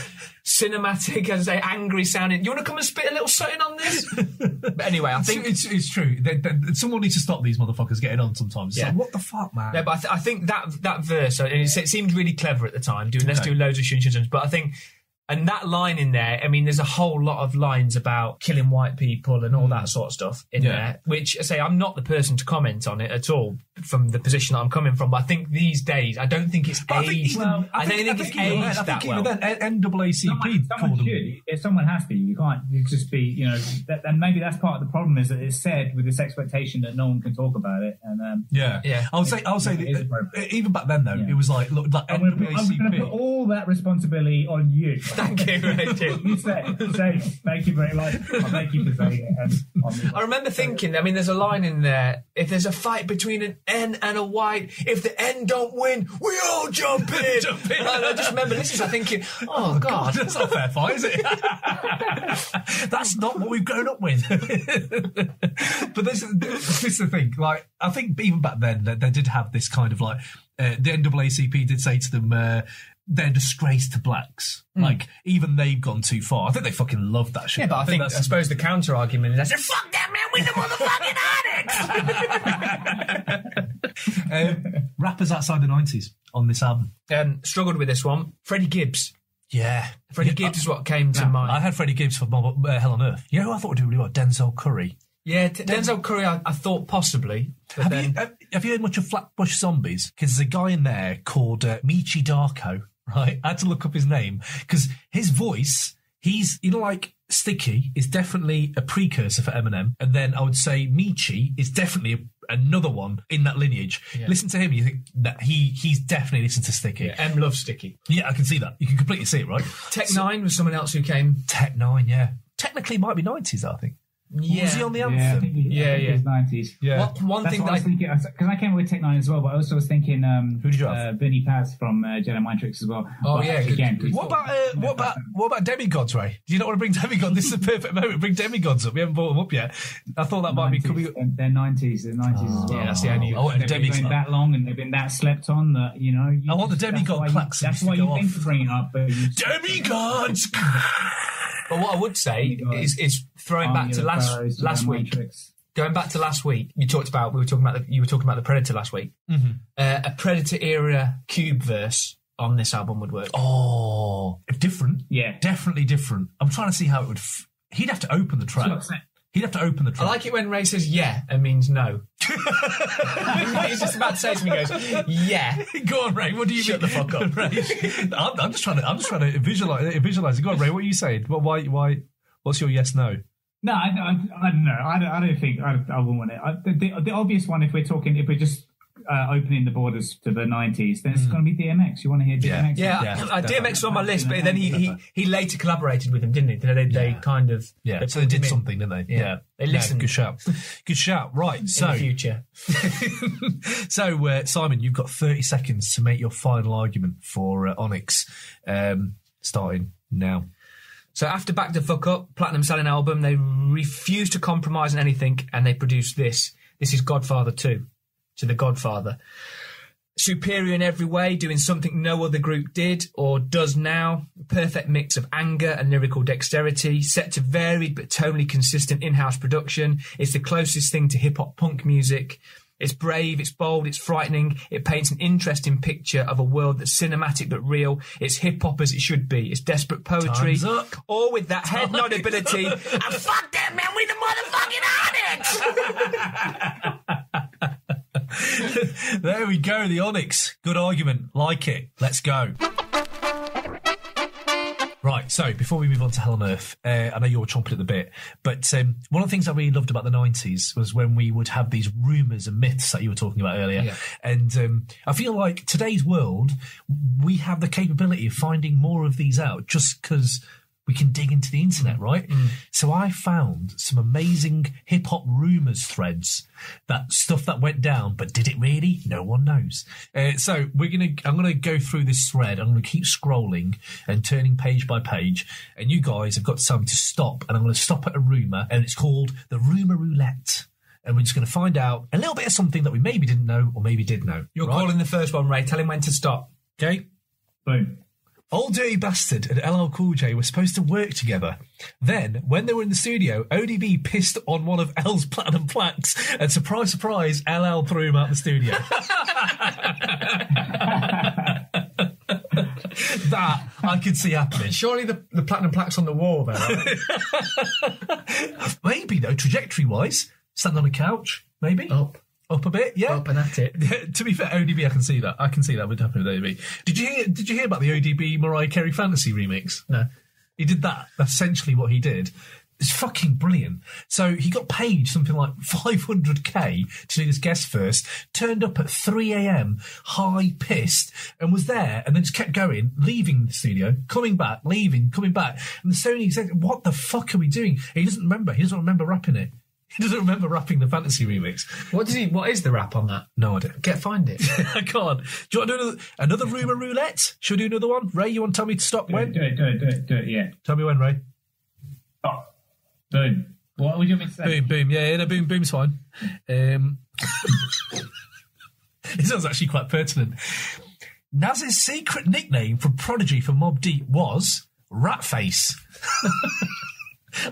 cinematic, as I say, angry sounding. You want to come and spit a little something on this? But anyway, I think... It's true. Someone needs to stop these motherfuckers getting on sometimes. It's like, what the fuck, man? Yeah, but I think that verse, it seemed really clever at the time, let's do loads of shins, but I think... And that line in there, I mean, there's a whole lot of lines about killing white people and all that sort of stuff in there, which I say I'm not the person to comment on it at all from the position that I'm coming from. But I think these days, I don't think it's aged. I don't think it's aged that well. NAACP called them. If someone has to, you can't just be, and maybe that's part of the problem is that it's said with this expectation that no one can talk about it. And I'll say even back then though, it was like, look, like I'm going to put all that responsibility on you. Thank you, Richard. You say, thank you very much. Thank you for saying it. I remember thinking, I mean, there's a line in there, if there's a fight between an N and a white, if the N don't win, we all jump in. And I just remember listening, thinking, oh, God. That's not a fair fight, is it? That's not what we've grown up with. But this is the thing. Like, I think even back then, they did have this kind of like, the NAACP did say to them, they're a disgrace to blacks. Like, even they've gone too far. I think they fucking love that shit. Yeah, but I suppose the counter-argument is, fuck that, man, we the motherfucking Onyx! Rappers outside the 90s on this album. Struggled with this one. Freddie Gibbs. Yeah. Freddie Gibbs is what came to mind. I had Freddie Gibbs for Hell on Earth. You know who I thought would do really well? Denzel Curry. Yeah, Denzel Curry, I thought possibly. Have you heard much of Flatbush Zombies? Because there's a guy in there called Michi Darko, right? I had to look up his name because his voice He's, like, Sticky is definitely a precursor for Eminem, and then I would say Michi is definitely another one in that lineage. Yeah. Listen to him, you think that he's definitely listened to Sticky. Yeah, M loves Sticky. Yeah, I can see that. You can completely see it, right? Tech 9 was someone else who came. Tech 9, yeah. Technically might be 90s, I think. Yeah. Was he on the anthem? Yeah, I think it was 90s. Yeah. One thing that I was thinking, because I came up with Tech 9 as well, but I also was thinking who did you have? Benny Paz from Jedi Mind Tricks as well. Oh, but yeah. Again, what about demigods, Ray? Do you not want to bring demigods? This is the perfect moment. Bring demigods up. We haven't brought them up yet. I thought that might be coming up. They're 90s. They're 90s as well. Yeah, that's the only. They've been going that long and they've been that slept on that, I want the demigod clacks. That's why you think to bring it up. But demigods! But what I would say is throwing back to last week. Going back to last week, you were talking about the Predator last week. Mm-hmm. A Predator era cube verse on this album would work. Oh, different. Yeah, definitely different. I'm trying to see how it would. He'd have to open the track. He'd have to open the track. I like it when Ray says "yeah" and means no. He's just about to say something. He goes, "Yeah." Go on, Ray. What do you mean? Shut the fuck up, Ray. I'm just trying to visualize it. Go on, Ray. What are you saying? Why? What's your yes no? No, I don't know. I don't think I wouldn't want it. The obvious one, if we're just opening the borders to the 90s, then it's going to be DMX. You want to hear DMX? Yeah. DMX was on my list, but then he later collaborated with him, didn't he? They kind of... Yeah, so they did something, didn't they? Yeah. They listened. Good shout. Right, so... In the future. So, Simon, you've got 30 seconds to make your final argument for Onyx, starting now. So after Back the Fuck Up, platinum selling album, they refused to compromise on anything, and they produced this. This is Godfather 2. To the Godfather. Superior in every way, doing something no other group did or does now. Perfect mix of anger and lyrical dexterity, set to varied but tonally consistent in-house production. It's the closest thing to hip-hop punk music. It's brave, it's bold, it's frightening. It paints an interesting picture of a world that's cinematic but real. It's hip-hop as it should be. It's desperate poetry. All with that head nod ability. And fuck that, man, we the motherfucking Onyx! There we go, the Onyx. Good argument. Like it. Let's go. Right, so before we move on to Hell on Earth, I know you're chomping at the bit, but one of the things I really loved about the 90s was when we would have these rumours and myths that you were talking about earlier. Yeah. And I feel like today's world, we have the capability of finding more of these out just because we can dig into the internet, right? So I found some amazing hip-hop rumours threads, that stuff that went down, but did it really? No one knows. So I'm gonna go through this thread. I'm gonna keep scrolling and turning page by page, and you guys have got to tell me to stop, and I'm gonna stop at a rumour, and it's called the Rumour Roulette. And we're just going to find out a little bit of something that we maybe didn't know or maybe did know. You're calling the first one, Ray. Tell him when to stop. Okay? Boom. Old Dirty Bastard and LL Cool J were supposed to work together. Then, when they were in the studio, ODB pissed on one of L's platinum plaques, and surprise, surprise, LL threw him out the studio. That I could see happening. Surely the platinum plaque's on the wall there. Maybe, though, trajectory-wise. Stand on a couch, maybe. Up a bit, yeah. Up and at it. To be fair, ODB, I can see that. I can see that would happen with ODB. Did you hear about the ODB Mariah Carey Fantasy remix? No. He did that. That's essentially what he did. It's fucking brilliant. So he got paid something like $500K to do this guest first, turned up at 3 a.m, high pissed, and was there, and then just kept going, leaving the studio, coming back, leaving, coming back. And the Sony executive, what the fuck are we doing? He doesn't remember rapping it. He doesn't remember rapping the fantasy remix. What is the rap on that? No idea. Find it. I can't. Do you want to do another Rumour Roulette? Should we do another one? Ray, you want to tell me to stop when? Do it, yeah. Tell me when, Ray. Stop. Boom. What would you want me to say? Boom. Yeah, no, boom's fine. It sounds actually quite pertinent. Naz's secret nickname from Prodigy for Mobb Deep was Ratface.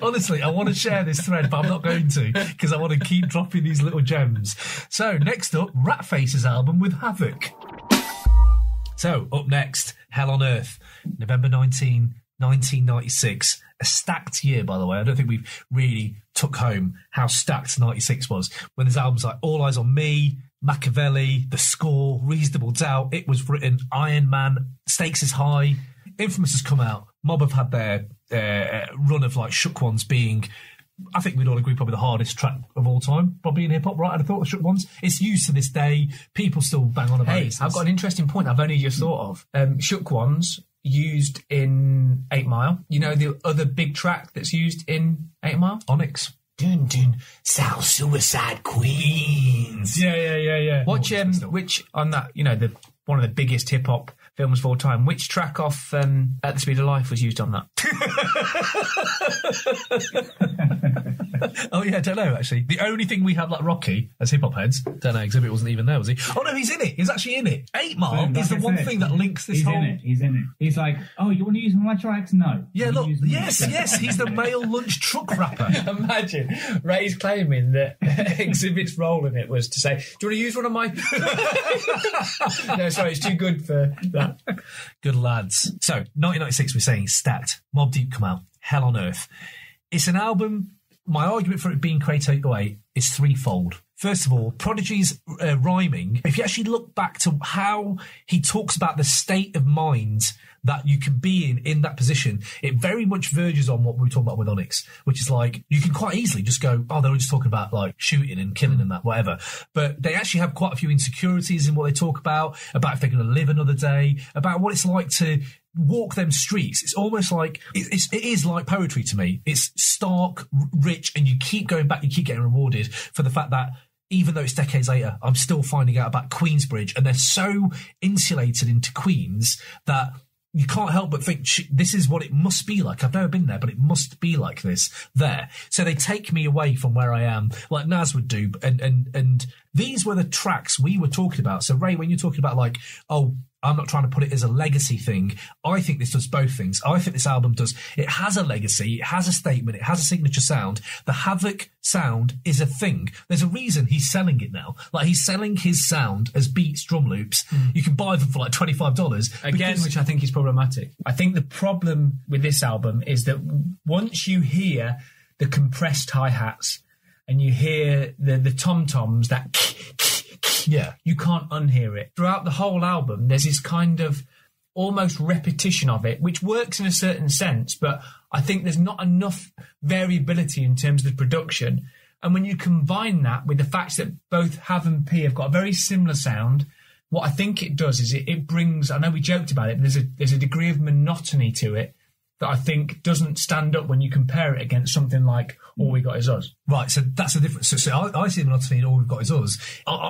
Honestly, I want to share this thread, but I'm not going to because I want to keep dropping these little gems. So, next up, Ratface's album with Havoc. So, up next, Hell on Earth, November 19, 1996. A stacked year, by the way. I don't think we've really took home how stacked 96 was. When there's albums like All Eyes on Me, Machiavelli, The Score, Reasonable Doubt, It Was Written, Iron Man, Stakes is High, Infamous has come out, Mobb have had their run of like Shook Ones being, I think we'd all agree, probably the hardest track of all time, probably in hip hop, right? I'd have thought the Shook Ones. It's used to this day. People still bang on about it. Hey, I've got an interesting point I've only just thought of. Shook Ones used in 8 Mile. You know the other big track that's used in 8 Mile? Onyx. Dun dun, South Suicide Queens. Yeah. Watch which on that, you know, one of the biggest hip hop films of all time. Which track off At the Speed of Life was used on that? Oh yeah, I don't know actually. The only thing we have like Rocky as hip hop heads, don't know, Xzibit wasn't even there, was he? Oh no, he's in it. He's actually in it. 8 Mile is the one thing that links this whole. He's in it. He's like, oh, you want to use my tracks? No. Yeah, look, yes, he's the male lunch truck rapper. Imagine Ray's claiming that Xzibit's role in it was to say, do you want to use one of my? No, sorry, it's too good for that. Good lads. So 1996, we're saying stacked. Mobb Deep come out. Hell on Earth. It's an album. My argument for it being created away is threefold. First of all, Prodigy's rhyming, if you actually look back to how he talks about the state of mind that you can be in that position, it very much verges on what we were talking about with Onyx, which is like, you can quite easily just go, oh, they're just talking about like shooting and killing and that, whatever. But they actually have quite a few insecurities in what they talk about if they're going to live another day, about what it's like to walk them streets. It's almost like it is like poetry to me. It's stark, rich, and you keep going back, you keep getting rewarded for the fact that even though it's decades later, I'm still finding out about Queensbridge, and they're so insulated into Queens that you can't help but think this is what it must be like. I've never been there, but it must be like this there. So they take me away from where I am, like Nas would do. And these were the tracks we were talking about. So Ray, when you're talking about like, oh, I'm not trying to put it as a legacy thing. I think this does both things. I think this album it has a legacy, it has a statement, it has a signature sound. The Havoc sound is a thing. There's a reason he's selling it now. Like, he's selling his sound as beats, drum loops. You can buy them for like $25. Again, which I think is problematic. I think the problem with this album is that once you hear the compressed hi-hats and you hear the tom-toms, that yeah, you can't unhear it. Throughout the whole album, there's this kind of almost repetition of it, which works in a certain sense, but I think there's not enough variability in terms of the production. And when you combine that with the fact that both Hav and P have got a very similar sound, what I think it does is it brings, I know we joked about it, but there's a degree of monotony to it that I think doesn't stand up when you compare it against something like All We Got Is Us. Right, so that's the difference. So I see the monotony in All We've Got Is Us.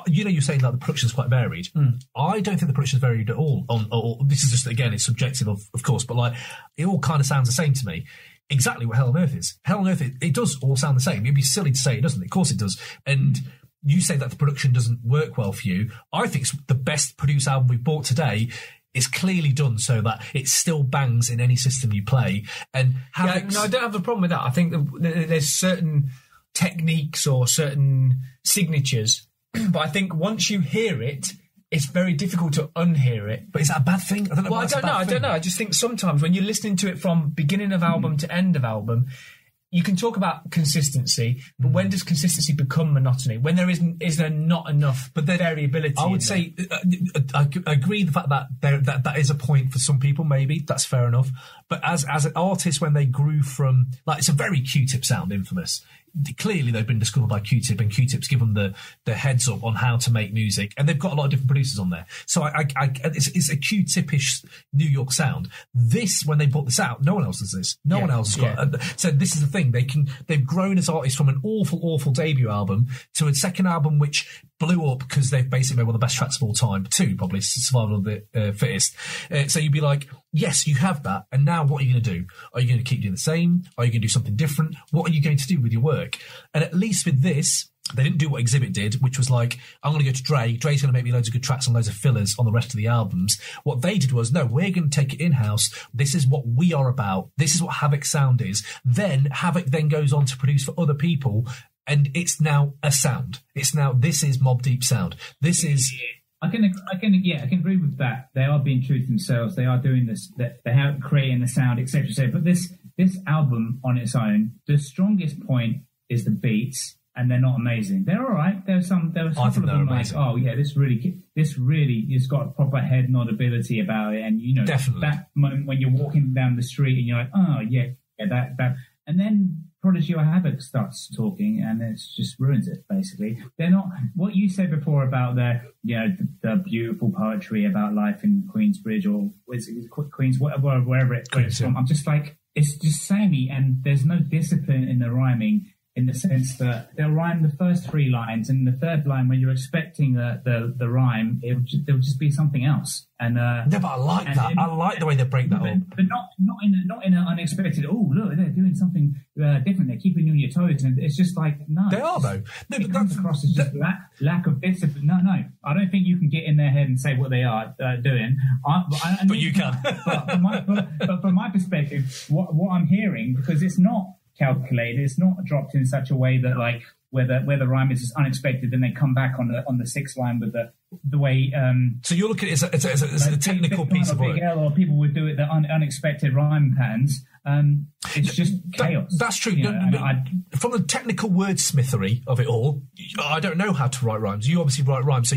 You're saying like the production's quite varied. I don't think the production's varied at all. This is just, again, it's subjective, of course, but like, it all kind of sounds the same to me. Exactly what Hell on Earth is. Hell on Earth, it does all sound the same. It'd be silly to say it doesn't. Of course it does. And you say that the production doesn't work well for you. I think it's the best produced album we've bought today. It's clearly done so that it still bangs in any system you play. And I don't have a problem with that. I think there's certain techniques or certain signatures, but I think once you hear it, it's very difficult to unhear it. But is that a bad thing? I don't know. I don't know. I just think sometimes when you're listening to it from beginning of album to end of album, you can talk about consistency, but when does consistency become monotony? When is there not enough variability? I would say I agree the fact that that is a point for some people. Maybe that's fair enough. But as an artist, when they grew from, like, it's a very Q-Tip sound, infamous. Clearly they've been discovered by Q-Tip, and Q-Tip's given the heads up on how to make music, and they've got a lot of different producers on there. So it's a Q-Tip-ish New York sound. This, when they brought this out, no one else does this. No one else has got. So this is the thing. They've grown as artists from an awful debut album to a second album which blew up because they've basically made one of the best tracks of all time. Two, probably, Survival of the Fittest. So you'd be like, yes, you have that, and now what are you going to do? Are you going to keep doing the same? Are you going to do something different? What are you going to do with your work? And at least with this, they didn't do what Xzibit did, which was like, I'm going to go to Dre. Dre's going to make me loads of good tracks and loads of fillers on the rest of the albums. What they did was, no, we're going to take it in-house. This is what we are about. This is what Havoc sound is. Then Havoc then goes on to produce for other people, and it's now a sound. This is Mobb Deep sound. This is... I can agree with that. They are being true to themselves. They are doing this. They are creating the sound, etc. But this album on its own, the strongest point is the beats, and they're not amazing. They're all right. There was a couple of them like, oh yeah, this really, it's got a proper head nod ability about it, and you know, definitely that moment when you're walking down the street and you're like, oh yeah, that, and then Prodigy or Havoc starts talking, and it just ruins it. Basically, they're not what you said before about the beautiful poetry about life in Queensbridge or Queens, wherever it's from. I'm just like, it's just samey, and there's no discipline in the rhyming. In the sense that they'll rhyme the first 3 lines, and the third line, when you're expecting the rhyme, it'll just be something else. And but I like that. I like the way they break that up, but not in an unexpected. Oh, look, they're doing something different. They're keeping you on your toes, and it's just like no. They are though. No, it comes across as just lack of discipline. No, I don't think you can get in their head and say what they are doing. But you can. But from my perspective, what I'm hearing, because it's not calculated, it's not dropped in such a way that like where the rhyme is just unexpected, then they come back on the 6th line with the way. So you're looking at it as a technical piece of work. Or people would do it the unexpected rhyme patterns. It's just chaos. That's true. From the technical wordsmithery of it all, I don't know how to write rhymes. You obviously write rhymes,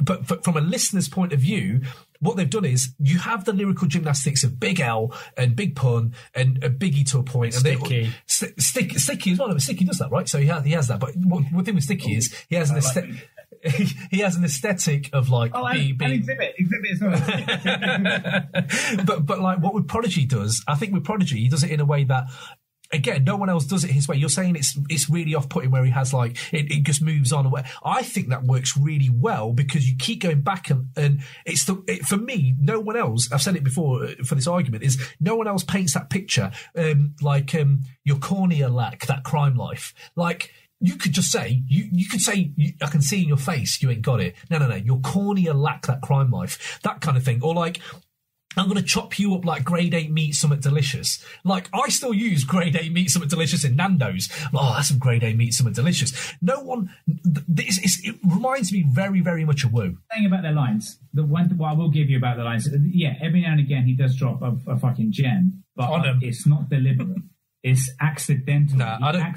but from a listener's point of view, what they've done is you have the lyrical gymnastics of Big L and Big Pun and Biggie to a point. Sticky. And Sticky as well. Sticky does that, right? So he has that. But one thing with Sticky is he has an aesthetic. He has an aesthetic of like being Xzibit as well. but like what with Prodigy does, I think with Prodigy he does it in a way that, again, no one else does it his way. You're saying it's really off-putting where he has like it just moves on. I think that works really well because you keep going back and it's for me. No one else. I've said it before for this argument is no one else paints that picture your cornea lack that crime life like. You could just say, you could say, I can see in your face you ain't got it. No, your cornea lack that crime life. That kind of thing. Or like, I'm going to chop you up like grade 8 meat something delicious. Like, I still use grade 8 meat something delicious in Nando's. Oh, that's some grade 8 meat something delicious. No one, it reminds me very, very much of Woo. Saying about their lines, the one what I will give you about the lines, yeah, every now and again he does drop a fucking gem, but it's not deliberate. It's accidental. I don't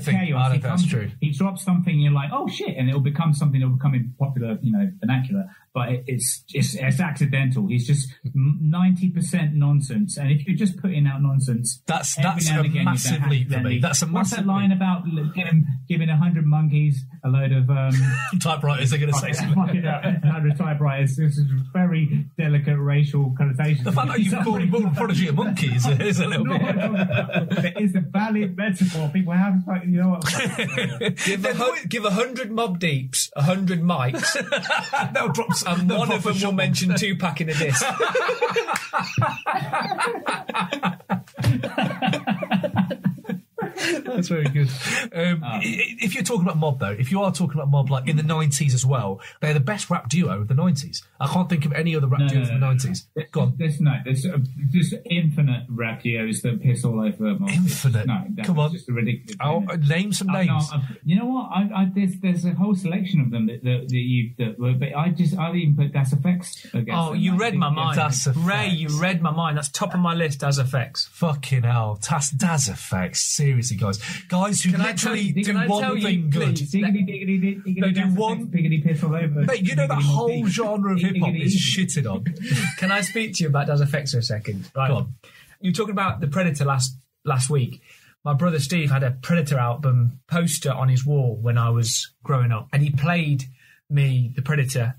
think that's true. He drops something, and you're like, oh shit, and it'll become something that will become in popular, vernacular. But it's accidental. He's just 90% nonsense. And if you're just putting out nonsense, that's a massive leap for me. That's a massive. What's that line about giving 100 monkeys a load of typewriters? They're going to say something. 100 typewriters. This is very delicate racial connotation. The fact that you've called Prodigy a monkey is a little bit. It is a valid metaphor. People have, you know what? Give 100 Mobb Deeps 100 mics. They'll drop. And one of them will mention Tupac in a disc. That's very good. If you're talking about Mobb, though, if you are talking about Mobb, like in the 90s as well, they're the best rap duo of the 90s. I can't think of any other rap duos of the 90s. Go on. There's infinite rap duos that piss all over Mobb. Infinite? No, come on. Just a ridiculous. Name some names. You know what? There's a whole selection of them but I didn't even put Das Effects. Oh, you read my mind. Ray, you read my mind. That's top of my list, Das Effects. Fucking hell. Das Effects. Seriously, guys who literally do one thing good. They do one biggity piss all over. Mate, you know that whole genre of hip hop is shitted on. Can I speak to you about Das Effects for a second? Right. Go on. You were talking about the Predator last week. My brother Steve had a Predator album poster on his wall when I was growing up, and he played me the Predator,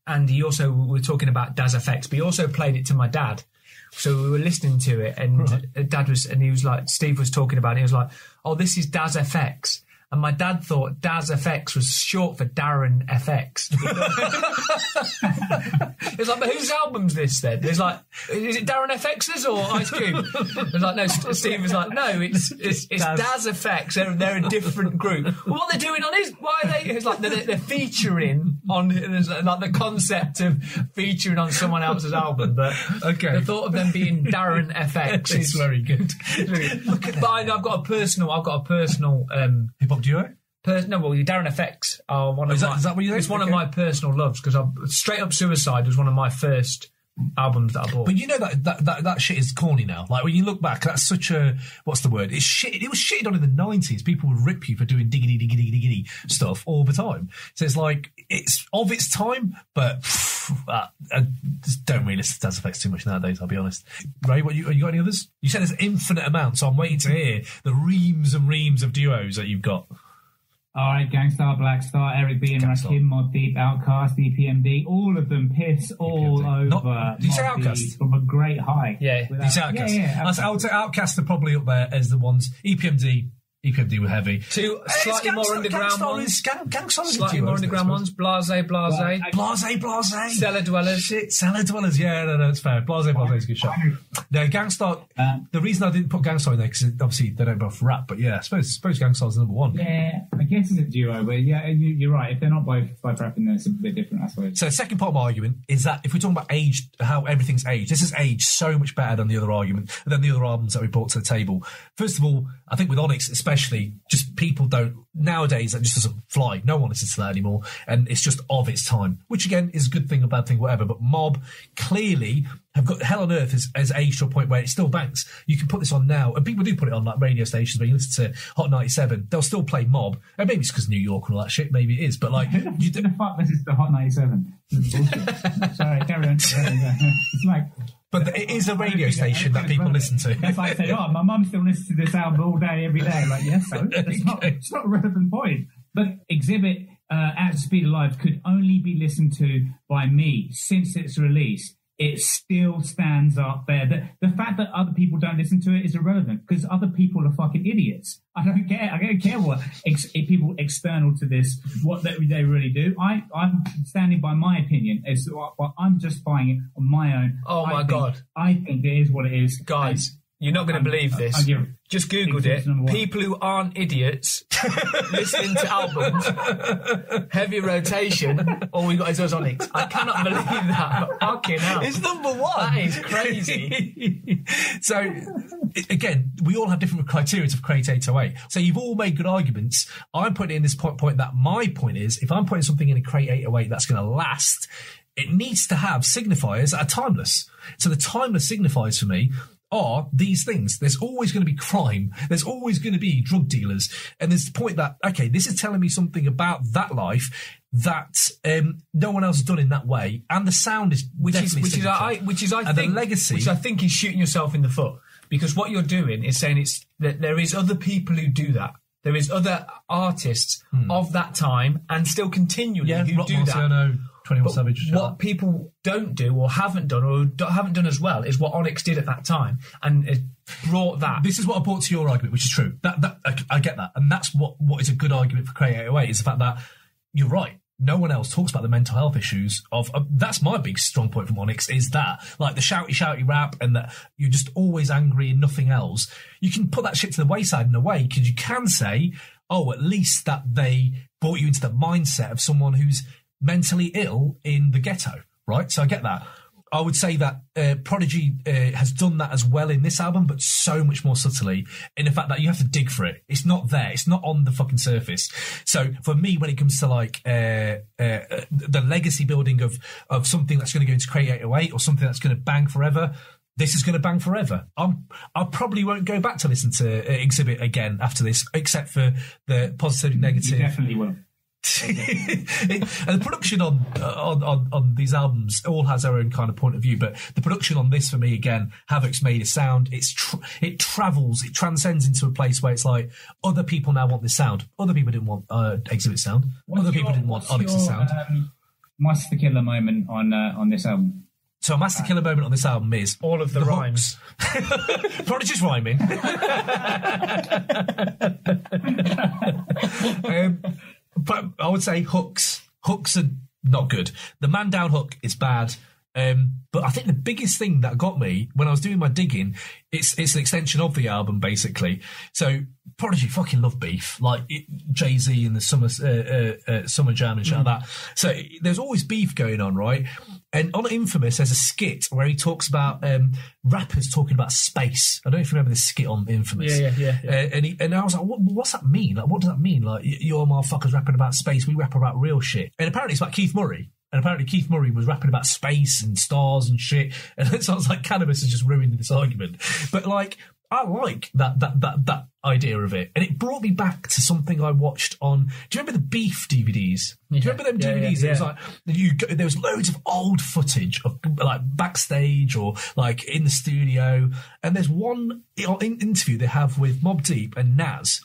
and we were talking about Das Effects, but he also played it to my dad. So we were listening to it, and he was like, Steve was talking about it. He was like, "Oh, this is Das FX," and my dad thought Das FX was short for Darren FX. It's like, but whose album's this then? It's like, is it Darren FX's or Ice Cube? It's like, no. Steve was like, no, it's Das FX. They're a different group. Well, what they're doing on his? Why are they? It's like they're featuring on like the concept of featuring on someone else's album. But the thought of them being Darren FX is very good. Look at that. But I've got a personal hip hop duo. Darren FX are one of is that what you think? It's one of my personal loves because Straight Up Suicide was one of my first albums that I bought. But you know that shit is corny now. Like when you look back, that's such a what's the word? It's shit. It was shitted on in the 90s. People would rip you for doing diggity stuff all the time. So it's like it's of its time, but I just don't really listen to Daz Effects too much nowadays, I'll be honest. Ray, you got any others? You said there's an infinite amount, so I'm waiting to hear the reams and reams of duos that you've got. All right, Gangstar, Blackstar, Eric B and Rakim, Mobb Deep, Outkast, EPMD, all of them piss all over. Did you say Outkast? From a great height. Yeah. Did you say Outkast? Yeah, I would say Outkast are probably up there as the ones. EPMD were heavy. Two slightly more underground ones. Gangstar is slightly more underground ones. Blase. Cellar Dwellers. Cellar Dwellers, yeah, no, it's fair. Blase is a good shot. No, Gangstar, the reason I didn't put Gangstar in there, because obviously they don't both rap, but yeah, I suppose Gangstar's number one. Yeah, I guess it's a duo, but yeah, you're right. If they're not both rapping, then it's a bit different, I suppose. So the second part of my argument is that if we're talking about age, how everything's aged, this has aged so much better than the other argument, than the other albums that we brought to the table. First of all, I think with Onyx especially, just people don't, nowadays that just doesn't fly. No one listens to that anymore, and it's just of its time, which again is a good thing, a bad thing, whatever. But Mobb clearly have got Hell on Earth has aged to a point where it still banks. You can put this on now, and people do put it on like radio stations where you listen to Hot 97. They'll still play Mobb, and maybe it's because New York and all that shit. Maybe it is, but like, you the fuck this is the Hot 97. Sorry, carry on. It's like. But it is a radio station that people listen to. That's like saying, oh, my mum still listens to this album all day, every day. Like, yes, so it's not a relevant point. But Xzibit, At the Speed of Light, could only be listened to by me since its release. It still stands up there. The fact that other people don't listen to it is irrelevant because other people are fucking idiots. I don't care what people external to this, what they really do. I'm standing by my opinion. I'm just buying it on my own. Oh my God. I think it is what it is. Guys, you're not going to believe this. Just Googled it. People who aren't idiots listening to albums, heavy rotation, all we got is us Onyx. I cannot believe that. Fucking hell. It's number one. That is crazy. So, again, we all have different criteria to create 808. So you've all made good arguments. I'm putting in this point that my point is, if I'm putting something in a Crate 808 that's going to last, it needs to have signifiers that are timeless. So the timeless signifiers for me are these things. There's always going to be crime. There's always going to be drug dealers. And there's the point that, okay, this is telling me something about that life that no one else has done in that way. And the sound is which I think the legacy, which I think is shooting yourself in the foot, because what you're doing is saying it's that there is other people who do that. There is other artists of that time and still continually who do that. 21 Savage. What people don't do or haven't done as well is what Onyx did at that time, and it brought that. This is what I brought to your argument, which is true. I get that, and that's what is a good argument for Crate 808 is the fact that you're right. No one else talks about the mental health issues of that's my big strong point from Onyx is that, like the shouty rap and that you're just always angry and nothing else. You can put that shit to the wayside in a way because you can say, oh, at least that they brought you into the mindset of someone who's mentally ill in the ghetto, right? So I get that. I would say that Prodigy has done that as well in this album, but so much more subtly in the fact that you have to dig for it. It's not there. It's not on the fucking surface. So for me, when it comes to like the legacy building of something that's going to go into Crate 808 or something that's going to bang forever, this is going to bang forever. I probably won't go back to listen to Xzibit again after this, except for the positive and negative. You definitely will. And the production on these albums all has their own kind of point of view, but the production on this for me, again, Havoc's made a sound. It travels, it transcends into a place where it's like other people now want this sound. Other people didn't want Xzibit sound. Other people didn't want Onyx's sound. Master Killer moment on this album. So a master killer moment on this album is all of the rhymes. Prodigy's rhyming. But I would say hooks are not good. The man down hook is bad. But I think the biggest thing that got me when I was doing my digging, it's an extension of the album, basically. So Prodigy fucking love beef, like Jay-Z and the Summer Jam and shit like that. So there's always beef going on, right? And on Infamous, there's a skit where he talks about rappers talking about space. I don't know if you remember this skit on Infamous. Yeah. And I was like, what's that mean? Like, what does that mean? Like, you're motherfuckers rapping about space, we rap about real shit. And apparently it's about Keith Murray. And apparently Keith Murray was rapping about space and stars and shit. And it sounds like Cannabis has just ruined this argument. But like, I like that idea of it, and it brought me back to something I watched on. Do you remember the Beef DVDs? Do you remember them DVDs? Yeah. It was like there was loads of old footage of like backstage or like in the studio, and there's one interview they have with Mobb Deep and Nas.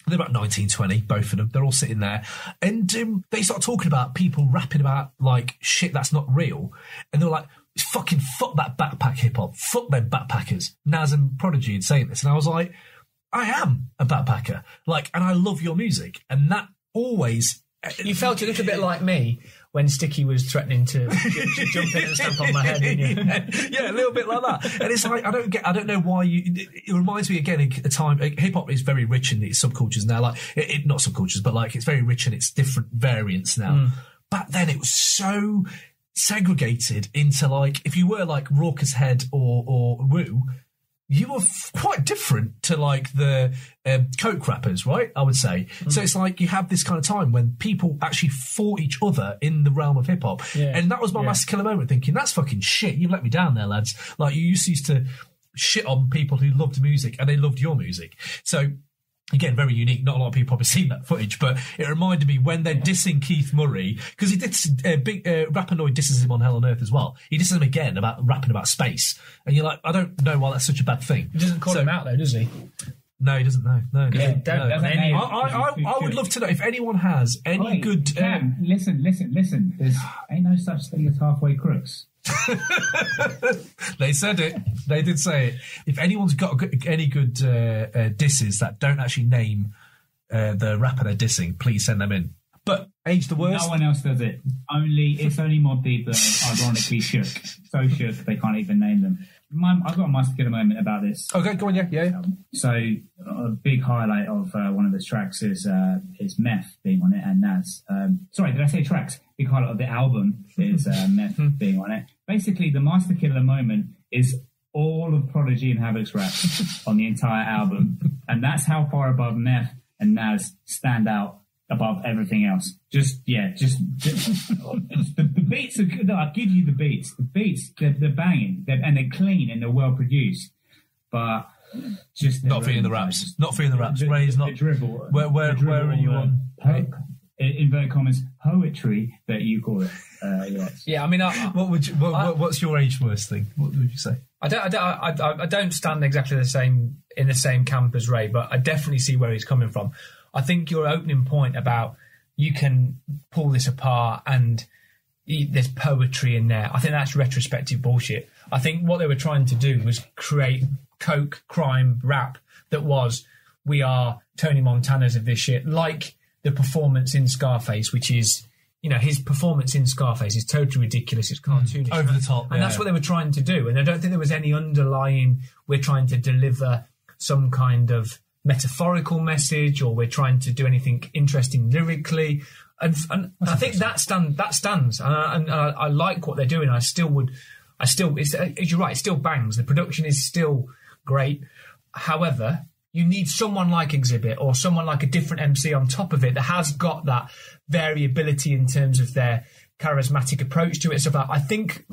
They're about 19, 20, both of them. They're all sitting there, and they start talking about people rapping about like shit that's not real, and they're like, fucking fuck that backpack hip hop, fuck them backpackers. Nas and Prodigy had saying this, and I was like, I am a backpacker, like, and I love your music, and that always. You felt a little bit like me when Sticky was threatening to jump in and stamp on my head, didn't you? Yeah, a little bit like that. And it's like, I don't know why it reminds me again of a time, hip hop is very rich in its subcultures now, like, not subcultures, but like, it's very rich in its different variants now. Back then it was so segregated into like, if you were like Raucous Head or Woo, you were quite different to like the coke rappers, right? I would say. So it's like you have this kind of time when people actually fought each other in the realm of hip hop. Yeah. And that was my Master Killer moment, thinking, that's fucking shit. You've let me down there, lads. Like, you used to shit on people who loved music and they loved your music. So, again, very unique. Not a lot of people probably seen that footage, but it reminded me when they're dissing Keith Murray, because he did Rapanoid disses him on Hell on Earth as well. He disses him again about rapping about space, and you're like, I don't know why that's such a bad thing. He doesn't call him out though, does he? No, he doesn't know. No, yeah, I would love to know if anyone has any good. Listen. There's ain't no such thing as halfway crooks. They said it. They did say it. If anyone's got any good disses that don't actually name the rapper they're dissing, please send them in. But Age the Worst. No one else does it. It's only Mobb Deep that ironically shook. So shook they can't even name them. I've got a Master Killer moment about this. Okay, go on, yeah. So a big highlight of one of the tracks is Meth being on it and Nas. Sorry, did I say tracks? Big highlight of the album is Meth being on it. Basically, the Master Killer moment is all of Prodigy and Havoc's raps on the entire album, and that's how far above Meth and Nas stand out above everything else. Just the beats are good. I'll give you the beats. The beats, they're banging, and they're clean and they're well produced, but just not feeling the raps. Not feeling the raps. Ray's not. Dribble. Where are you on? Inverted commas, poetry that you call it. Yes. Yeah, I mean, what's your age worst thing? What would you say? I don't stand exactly in the same camp as Ray, but I definitely see where he's coming from. I think your opening point about you can pull this apart and there's poetry in there, I think that's retrospective bullshit. I think what they were trying to do was create coke, crime, rap that was, we are Tony Montanas of this shit, like the performance in Scarface, which is, you know, his performance in Scarface is totally ridiculous. It's cartoonish. Over the top. And that's what they were trying to do. And I don't think there was any underlying, we're trying to deliver some kind of metaphorical message or we're trying to do anything interesting lyrically. And I think that stands. And I like what they're doing. You're right, it still bangs. The production is still great. However, you need someone like Xzibit or someone like a different MC on top of it that has got that variability in terms of their charismatic approach to it. So I think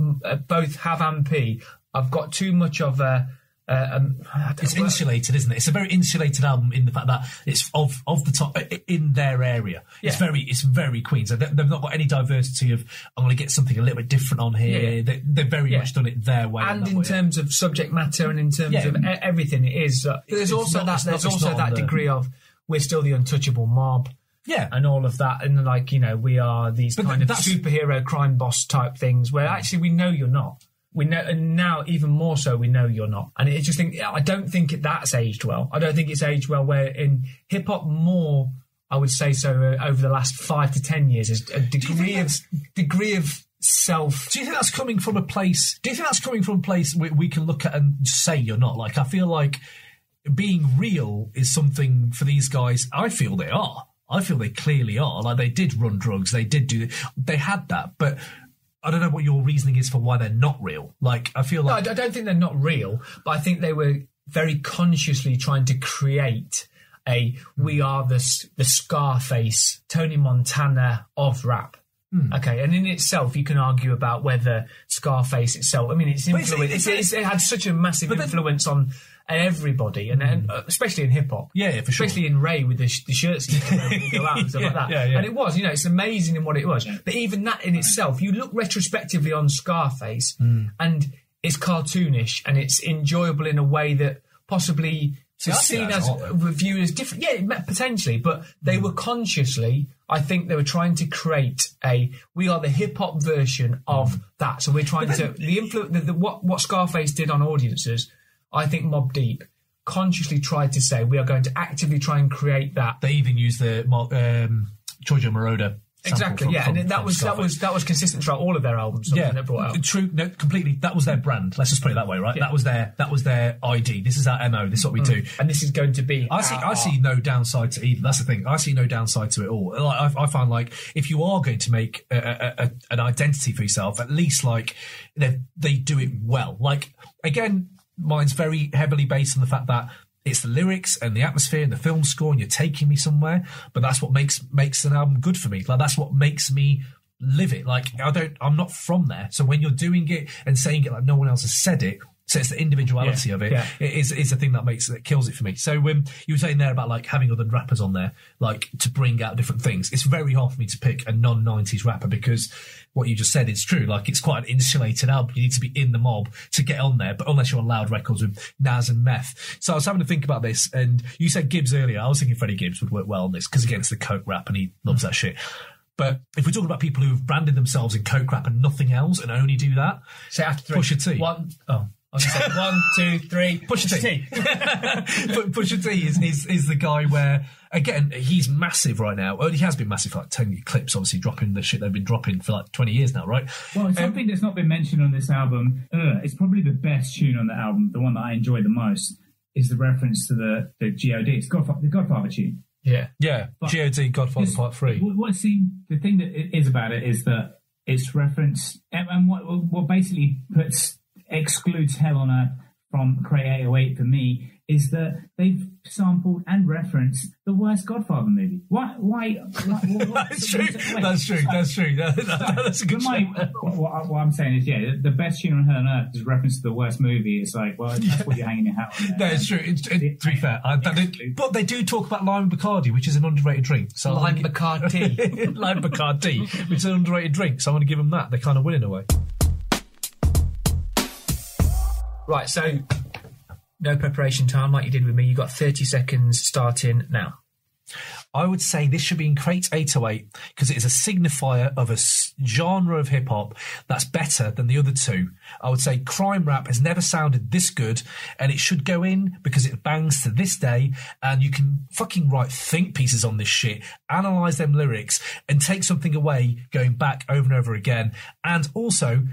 both Hav and P have got too much of a... it's insulated, isn't it? It's a very insulated album in the fact that it's of the top in their area. Yeah. It's very Queens. They've not got any diversity of, I'm going to get something a little bit different on here. Yeah. They've very much done it their way. And in terms of subject matter and in terms of everything, it is. There's also that degree of we're still the untouchable mob. Yeah. And all of that. And like, you know, we are these kind of superhero crime boss type things where actually we know you're not. We know, and now even more so, we know you're not. And I don't think that's aged well. I don't think it's aged well. Where in hip hop, more, I would say so over the last 5 to 10 years, is a degree of self. Do you think that's coming from a place? Do you think that's coming from a place we can look at and say you're not? Like, I feel like being real is something for these guys. I feel they are. I feel they clearly are. Like, they did run drugs. They had that, but. I don't know what your reasoning is for why they're not real. Like, I feel like... No, I don't think they're not real, but I think they were very consciously trying to create we are the Scarface, Tony Montana of rap. Okay, and in itself, you can argue about whether Scarface itself... I mean, its influence... It had such a massive influence on and everybody, and especially in hip hop. Yeah, for sure. Especially in Ray with the shirts that go out and stuff like that. Yeah. And it was, it's amazing in what it was. But even that in itself, you look retrospectively on Scarface, and it's cartoonish and it's enjoyable in a way that possibly is seen as viewers different. Yeah, potentially, but they were consciously, I think they were trying to create we are the hip hop version of that. So we're trying to what Scarface did on audiences. I think Mobb Deep consciously tried to say we are going to actively try and create that. They even used the Giorgio Moroder. Exactly, and that was consistent throughout all of their albums. Yeah, they brought out. True, no, completely. That was their brand. Let's just put it that way, right? Yeah. That was their ID. This is our MO. This is what we do, and this is going to be. I see no downside to either. That's the thing. I see no downside to it all. Like, I find like if you are going to make an identity for yourself, at least like they do it well. Like again, mine's very heavily based on the fact that it's the lyrics and the atmosphere and the film score and you're taking me somewhere, but that's what makes an album good for me. Like that's what makes me live it. Like I'm not from there. So when you're doing it and saying it like no one else has said it, so it's the individuality of it. Yeah. It is the thing that kills it for me. So when you were saying there about like having other rappers on there, like to bring out different things, it's very hard for me to pick a non-90s rapper because what you just said is true. Like it's quite an insulated album. You need to be in the mob to get on there, but unless you're on Loud Records with Nas and Meth. So I was having to think about this, and you said Gibbs earlier. I was thinking Freddie Gibbs would work well on this because again, it's the coke rap and he loves that shit. But if we're talking about people who've branded themselves in coke rap and nothing else and only do that, say after 3. Pusha T. I was going to say 1, 2, 3. Pusha T. Pusha T is the guy where, again, he's massive right now. Well, he has been massive for like 10 clips, obviously, dropping the shit they've been dropping for like 20 years now, right? Well, something that's not been mentioned on this album, it's probably the best tune on the album, the one that I enjoy the most, is the reference to the G.O.D. It's the Godfather tune. Yeah. G.O.D. Godfather Part 3. The thing that is about it is that it's referenced, and what basically excludes Hell on Earth from Create 808 for me is that they've sampled and referenced the worst Godfather movie. Why? That's true. That's a good point. What I'm saying is, the best tune on Hell on Earth is reference to the worst movie. It's like, well, that's what you're hanging your hat on. No, it's true. To be fair, but they do talk about lime Bacardi, which is an underrated drink. So lime Bacardi, lime Bacardi, which is an underrated drink. So I'm going to give them that. They're kind of winning away. Right, so no preparation time like you did with me. You've got 30 seconds starting now. I would say this should be in Crate 808 because it is a signifier of a genre of hip-hop that's better than the other two. I would say crime rap has never sounded this good, and it should go in because it bangs to this day, and you can fucking write think pieces on this shit, analyse them lyrics, and take something away going back over and over again. And also,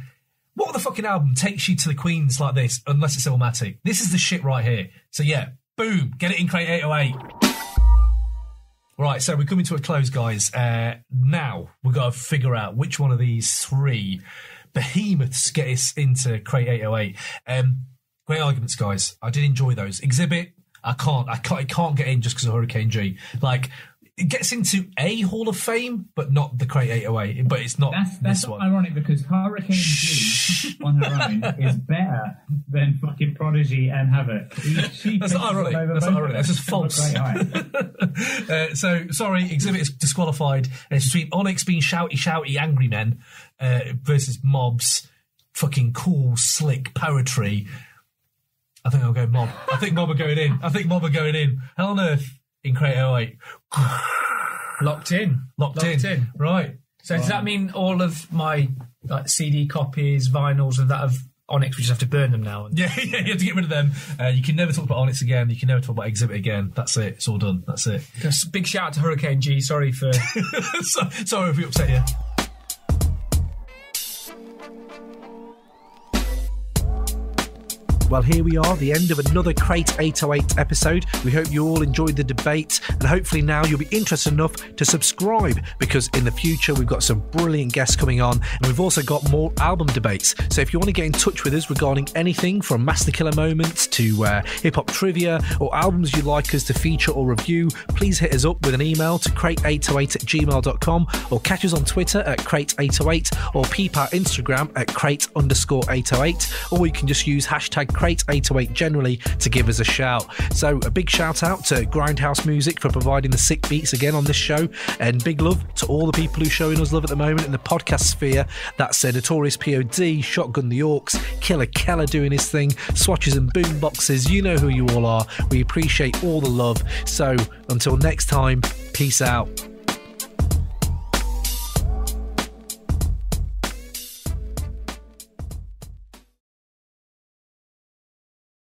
what other fucking album takes you to the Queens like this, unless it's Illmatic? This is the shit right here. So yeah, boom, get it in Crate 808. Right, so we're coming to a close, guys. Now we've got to figure out which one of these three behemoths get us into Crate 808. Great arguments, guys. I did enjoy those. Xzibit, it can't get in just because of Hurricane G. Like, it gets into a Hall of Fame, but not the Crate 808. But it's not this one. That's ironic because Hurricane G on her own is better than fucking Prodigy and Havoc. That's not ironic. That's just false. So, sorry, Xzibit is disqualified. And it's between Onyx being shouty, angry men versus Mobb's fucking cool, slick poetry. I think I'll go Mobb. I think Mobb are going in. Hell on Earth in Crate 808. Locked in. Right. So does that mean all of my CD copies, vinyls of that of Onyx, we just have to burn them now? Yeah, you have to get rid of them. You can never talk about Onyx again. You can never talk about Xzibit again. That's it. It's all done. That's it. Big shout out to Hurricane G. Sorry for... Sorry if we upset you. Well, here we are, the end of another Crate 808 episode. We hope you all enjoyed the debate, and hopefully now you'll be interested enough to subscribe, because in the future we've got some brilliant guests coming on, and we've also got more album debates. So if you want to get in touch with us regarding anything from Master Killer moments to hip-hop trivia or albums you'd like us to feature or review, please hit us up with an email to crate808@gmail.com, or catch us on Twitter at crate808, or peep our Instagram at crate_808, or you can just use hashtag Crate 808 generally to give us a shout. So a big shout out to Grindhouse Music for providing the sick beats again on this show, and big love to all the people who are showing us love at the moment in the podcast sphere. That's Notorious POD, Shotgun the Orcs, Killer Keller doing his thing, Swatches and Boomboxes. You know who you all are. We appreciate all the love. So until next time, peace out.